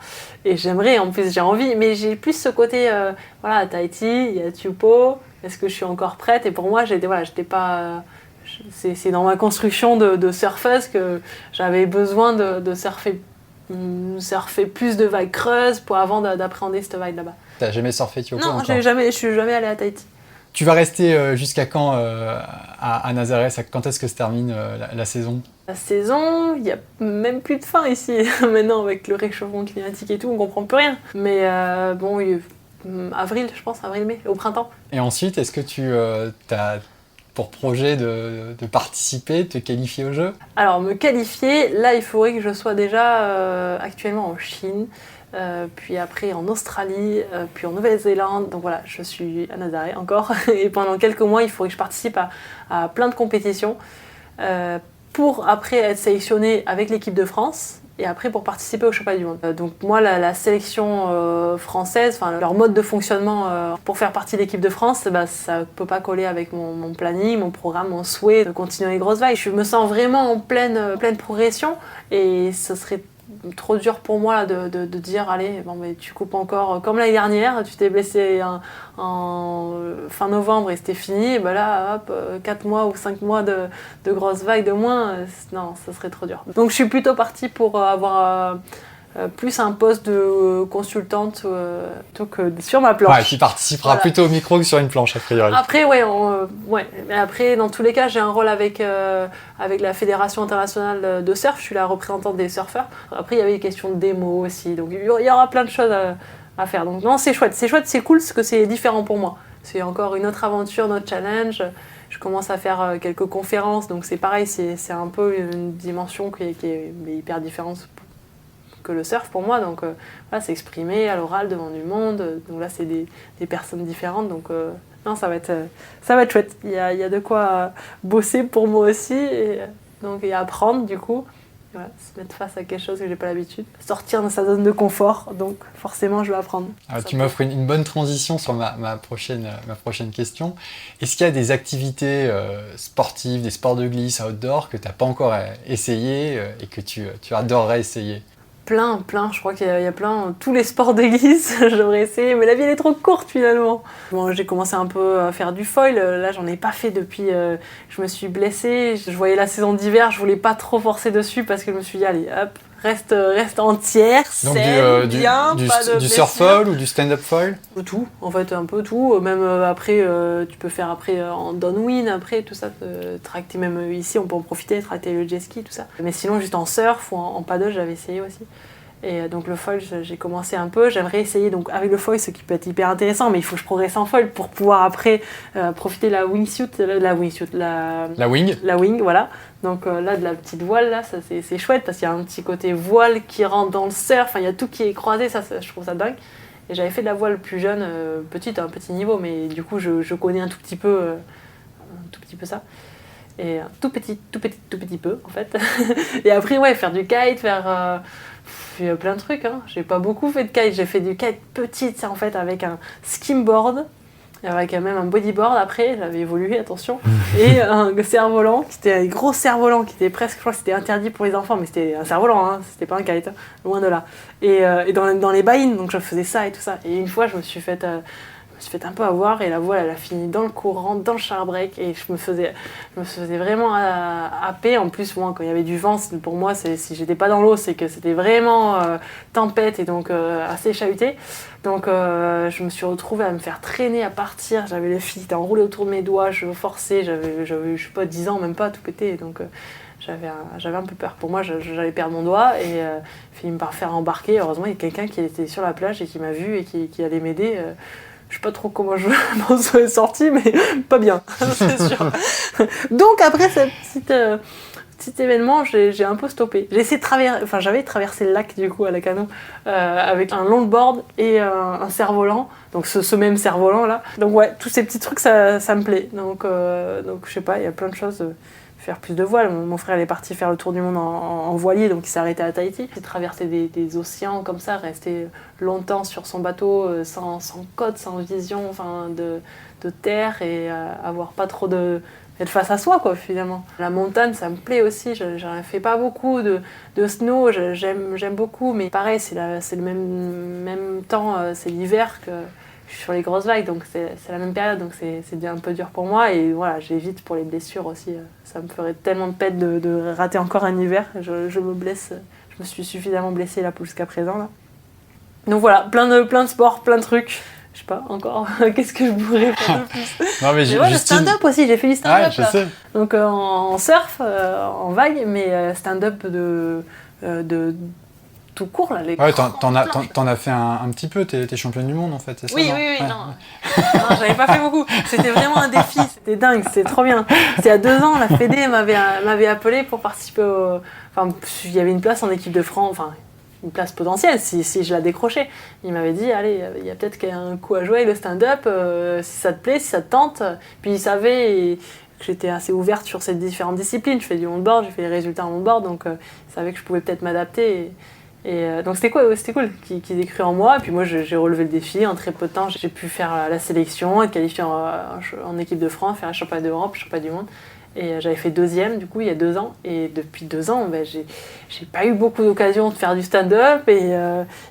Et j'aimerais, en plus j'ai envie, mais j'ai plus ce côté, à Tahiti, il y a Tupou, est-ce que je suis encore prête ? Et pour moi, j'étais pas... c'est dans ma construction de surfeuse que j'avais besoin de surfer plus de vagues creuses avant d'appréhender cette vague là-bas. T'as jamais surfé Tupou Non, encore ? je suis jamais allée à Tahiti. Tu vas rester jusqu'à quand à Nazareth? Quand est-ce que se termine la saison? La saison, il n'y a même plus de fin ici. Maintenant, avec le réchauffement climatique et tout, on comprend plus rien. Mais avril, je pense, avril-mai, au printemps. Et ensuite, est-ce que tu as pour projet de participer, de te qualifier au jeu? Alors, me qualifier, là, il faudrait que je sois déjà actuellement en Chine, puis après en Australie, puis en Nouvelle-Zélande. Donc voilà, je suis à Nazaré encore. Et pendant quelques mois, il faudrait que je participe à plein de compétitions pour après être sélectionnée avec l'équipe de France. Et après pour participer au championnat du monde. Donc moi la sélection française, leur mode de fonctionnement pour faire partie de l'équipe de France, ça peut pas coller avec mon planning, mon programme, mon souhait de continuer les grosses vagues. Je me sens vraiment en pleine progression et ce serait trop dur pour moi de dire allez, mais tu coupes encore comme l'année dernière, tu t'es blessé en fin novembre et c'était fini, et là hop, 4 mois ou 5 mois de grosses vagues de moins, non, ça serait trop dur. Donc je suis plutôt partie pour avoir plus un poste de consultante plutôt que sur ma planche. Ouais, qui participera plutôt au micro que sur une planche, a priori. Après, mais après, dans tous les cas, j'ai un rôle avec la Fédération internationale de surf. Je suis la représentante des surfeurs. Après, il y avait des questions de démo aussi. Donc, il y aura plein de choses à faire. Donc, non, c'est chouette, c'est cool parce que c'est différent pour moi. C'est encore une autre aventure, notre challenge. Je commence à faire quelques conférences. Donc, c'est pareil, c'est un peu une dimension qui est hyper différente que le surf pour moi, donc voilà, c'est exprimé à l'oral devant du monde, donc là c'est des personnes différentes, donc non, ça va être chouette, il y a de quoi bosser pour moi aussi, et apprendre du coup, voilà, se mettre face à quelque chose que j'ai pas l'habitude, sortir de sa zone de confort, donc forcément je vais apprendre. Alors, tu m'offres une bonne transition sur ma prochaine question. Est-ce qu'il y a des activités sportives, des sports de glisse outdoor que tu n'as pas encore essayé et que tu adorerais essayer? Plein, je crois qu'il y a plein, tous les sports de glisse, j'aurais essayé, mais la vie elle est trop courte finalement. Bon, j'ai commencé un peu à faire du foil, là j'en ai pas fait depuis, je me suis blessée, je voyais la saison d'hiver, je voulais pas trop forcer dessus parce que je me suis dit allez hop, reste entière, donc saine, bien, pas de du surf foil ou du stand-up foil? Tout, en fait un peu tout, même après tu peux faire après en downwind, après tout ça, tracter même ici on peut en profiter, tracter le jet ski, tout ça. Mais sinon juste en surf ou en paddle j'avais essayé aussi. Et donc le foil j'ai commencé un peu, j'aimerais essayer donc avec le foil ce qui peut être hyper intéressant, mais il faut que je progresse en foil pour pouvoir après profiter de la wingsuit, la wing, voilà. Donc là de la petite voile là, ça c'est chouette parce qu'il y a un petit côté voile qui rentre dans le surf, enfin il y a tout qui est croisé, ça je trouve ça dingue. Et j'avais fait de la voile plus jeune, petite à un petit niveau, mais du coup je connais un tout petit peu ça. Et tout petit peu en fait. Et après ouais, faire du kite, faire plein de trucs, hein. J'ai pas beaucoup fait de kite, j'ai fait du kite petite en fait avec un skimboard, avec même un bodyboard après, j'avais évolué, attention, et un cerf-volant, c'était un gros cerf-volant qui était presque, je crois que c'était interdit pour les enfants, mais c'était un cerf-volant, hein, c'était pas un kite, hein, loin de là. Et dans les baïnes, donc je faisais ça et tout ça. Et une fois, je me suis fait un peu avoir et la voile elle a fini dans le courant, dans le charbreak et je me faisais vraiment happer. En plus moi quand il y avait du vent, pour moi si j'étais pas dans l'eau c'est que c'était vraiment tempête et donc assez chahuté. Donc je me suis retrouvée à me faire traîner, à partir, j'avais le fil qui était enroulé autour de mes doigts, je forçais, j'avais je sais pas 10 ans même pas, tout pété donc j'avais un peu peur. Pour moi, j'allais perdre mon doigt et fini par faire embarquer. Heureusement, il y a quelqu'un qui était sur la plage et qui m'a vu et qui allait m'aider. Je sais pas trop comment je m'en suis sortie, mais pas bien, c'est sûr. Donc après ce petit événement, j'ai un peu stoppé. J'avais traversé le lac du coup à la canot avec un longboard et un cerf-volant. Donc ce même cerf-volant là. Donc ouais, tous ces petits trucs ça me plaît. Donc je sais pas, il y a plein de choses. Faire plus de voile. Mon frère il est parti faire le tour du monde en voilier, donc il s'est arrêté à Tahiti. Il traversé des océans comme ça, resté longtemps sur son bateau sans code, sans vision de terre et avoir pas trop être face à soi quoi finalement. La montagne ça me plaît aussi, j'en fais pas beaucoup de snow, j'aime beaucoup, mais pareil c'est le même temps, c'est l'hiver que je suis sur les grosses vagues, donc c'est la même période, donc c'est un peu dur pour moi et voilà, j'évite pour les blessures aussi. Ça me ferait tellement de peine de rater encore un hiver. Je me blesse, je me suis suffisamment blessée là jusqu'à présent là. Donc voilà, plein de sports, plein de trucs. sais pas encore qu'est-ce que je pourrais faire de plus. Non, mais Mais ouais, le stand-up aussi, j'ai fait du stand-up. Ouais, je là. sais. Donc en surf, en vague, mais stand-up de tout court là. Les Ouais, grands planches. t'en as fait un petit peu, t'es championne du monde en fait, c'est ça? Oui, non oui, oui, Ouais. non, j'avais pas fait beaucoup. C'était vraiment un défi, c'était dingue, c'était trop bien. C'était il y a 2 ans, la Fédé m'avait appelé pour participer au. Enfin, il y avait une place en équipe de France, enfin, une place potentielle si je la décrochais. Il m'avait dit, allez, il y a peut-être un coup à jouer avec le stand-up, si ça te plaît, si ça te tente. Puis il savait que j'étais assez ouverte sur ces différentes disciplines. Je fais du longboard, j'ai fait les résultats en longboard, donc il savait que je pouvais peut-être m'adapter. Donc c'était cool qu'ils aient cru en moi. Et puis moi j'ai relevé le défi. En très peu de temps, j'ai pu faire la sélection, être qualifiée en équipe de France, faire un championnat d'Europe, championnat du monde. Et j'avais fait 2e du coup il y a 2 ans. Et depuis 2 ans, j'ai pas eu beaucoup d'occasions de faire du stand-up. Et il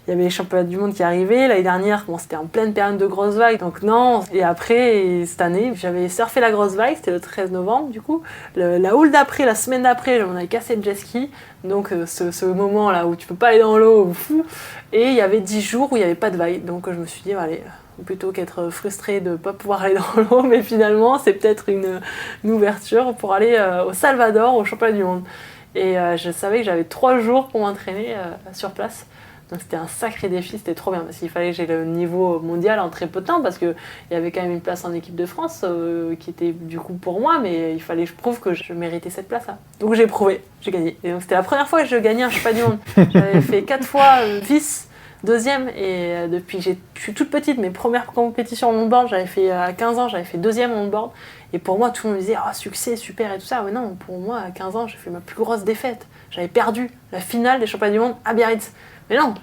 y avait les championnats du monde qui arrivaient. L'année dernière, c'était en pleine période de grosse vague. Donc non. Et après, cette année, j'avais surfé la grosse vague. C'était le 13 novembre du coup. La houle d'après, la semaine d'après, on avait cassé le jet ski. Donc ce moment là où tu peux pas aller dans l'eau, fou. Et il y avait 10 jours où il n'y avait pas de vague. Donc je me suis dit, allez, plutôt qu'être frustrée de ne pas pouvoir aller dans l'eau, mais finalement c'est peut-être une ouverture pour aller au Salvador, au championnat du monde. Et je savais que j'avais 3 jours pour m'entraîner sur place. Donc c'était un sacré défi, c'était trop bien parce qu'il fallait que j'ai le niveau mondial en très peu de temps parce qu'il y avait quand même une place en équipe de France qui était du coup pour moi, mais il fallait que je prouve que je méritais cette place-là. Donc j'ai prouvé, j'ai gagné. Et donc c'était la première fois que je gagnais un championnat du monde. J'avais fait 4 fois vice, 2e, et depuis que je suis toute petite, mes premières compétitions en longboard, j'avais fait à 15 ans, j'avais fait 2e en longboard. Et pour moi, tout le monde me disait « succès, super » et tout ça. Mais non, pour moi, à 15 ans, j'ai fait ma plus grosse défaite. J'avais perdu la finale des championnats du monde à Biarritz. Mais non,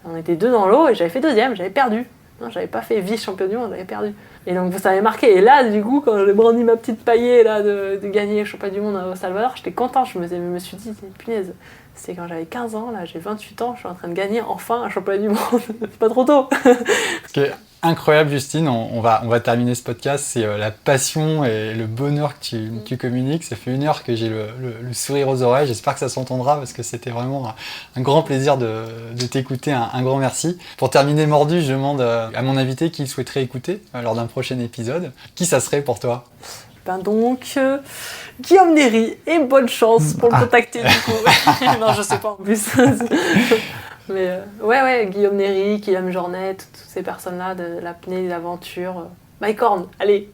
on était 2 dans l'eau et j'avais fait 2e, j'avais perdu. Non, j'avais pas fait vice-champion du monde, j'avais perdu. Et donc ça m'avait marqué. Et là, du coup, quand j'ai brandi ma petite paillée là, de gagner le championnat du monde au Salvador, j'étais contente. Je me suis dit, punaise, c'était quand j'avais 15 ans, là j'ai 28 ans, je suis en train de gagner enfin un championnat du monde. C'est pas trop tôt. Ce qui est incroyable, Justine, on va terminer ce podcast, c'est la passion et le bonheur que tu communiques. Ça fait 1 heure que j'ai le sourire aux oreilles, j'espère que ça s'entendra parce que c'était vraiment un grand plaisir de t'écouter, un grand merci. Pour terminer Mordu, je demande à mon invité qui souhaiterait écouter lors d'un prochain épisode. Qui ça serait pour toi? Donc, Guillaume Néry, et bonne chance pour le contacter du coup. Non, je sais pas en plus. Mais ouais, Guillaume Néry, Kylian Jornet, toutes ces personnes-là de l'apnée, de l'aventure. Mike Horn, allez,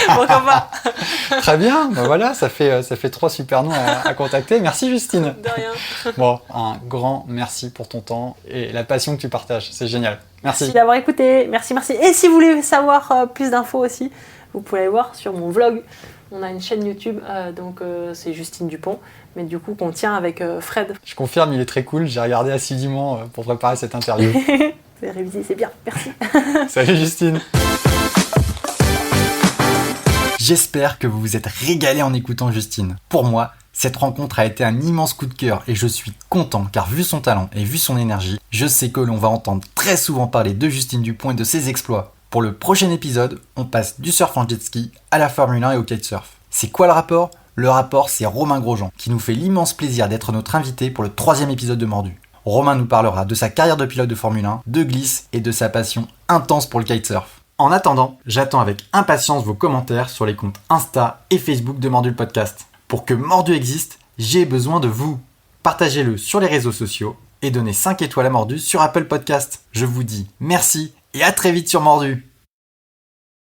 pourquoi pas. Très bien, ben voilà, ça fait 3 super noms à contacter. Merci Justine. De rien. Bon, un grand merci pour ton temps et la passion que tu partages, c'est génial. Merci d'avoir écouté, merci. Et si vous voulez savoir plus d'infos aussi, vous pouvez aller voir sur mon vlog. On a une chaîne YouTube, c'est Justine Dupont, mais du coup qu'on tient avec Fred. Je confirme, il est très cool, j'ai regardé assidûment pour préparer cette interview. Vous avez révisé, c'est bien, merci. Salut Justine. J'espère que vous vous êtes régalé en écoutant Justine. Pour moi, cette rencontre a été un immense coup de cœur et je suis content car vu son talent et vu son énergie, je sais que l'on va entendre très souvent parler de Justine Dupont et de ses exploits. Pour le prochain épisode, on passe du surf en jet ski à la Formule 1 et au kitesurf. C'est quoi le rapport ? Le rapport, c'est Romain Grosjean, qui nous fait l'immense plaisir d'être notre invité pour le 3e épisode de Mordu. Romain nous parlera de sa carrière de pilote de Formule 1, de glisse et de sa passion intense pour le kitesurf. En attendant, j'attends avec impatience vos commentaires sur les comptes Insta et Facebook de Mordu le podcast. Pour que Mordu existe, j'ai besoin de vous. Partagez-le sur les réseaux sociaux et donnez 5 étoiles à Mordu sur Apple Podcast. Je vous dis merci et à très vite sur Mordu.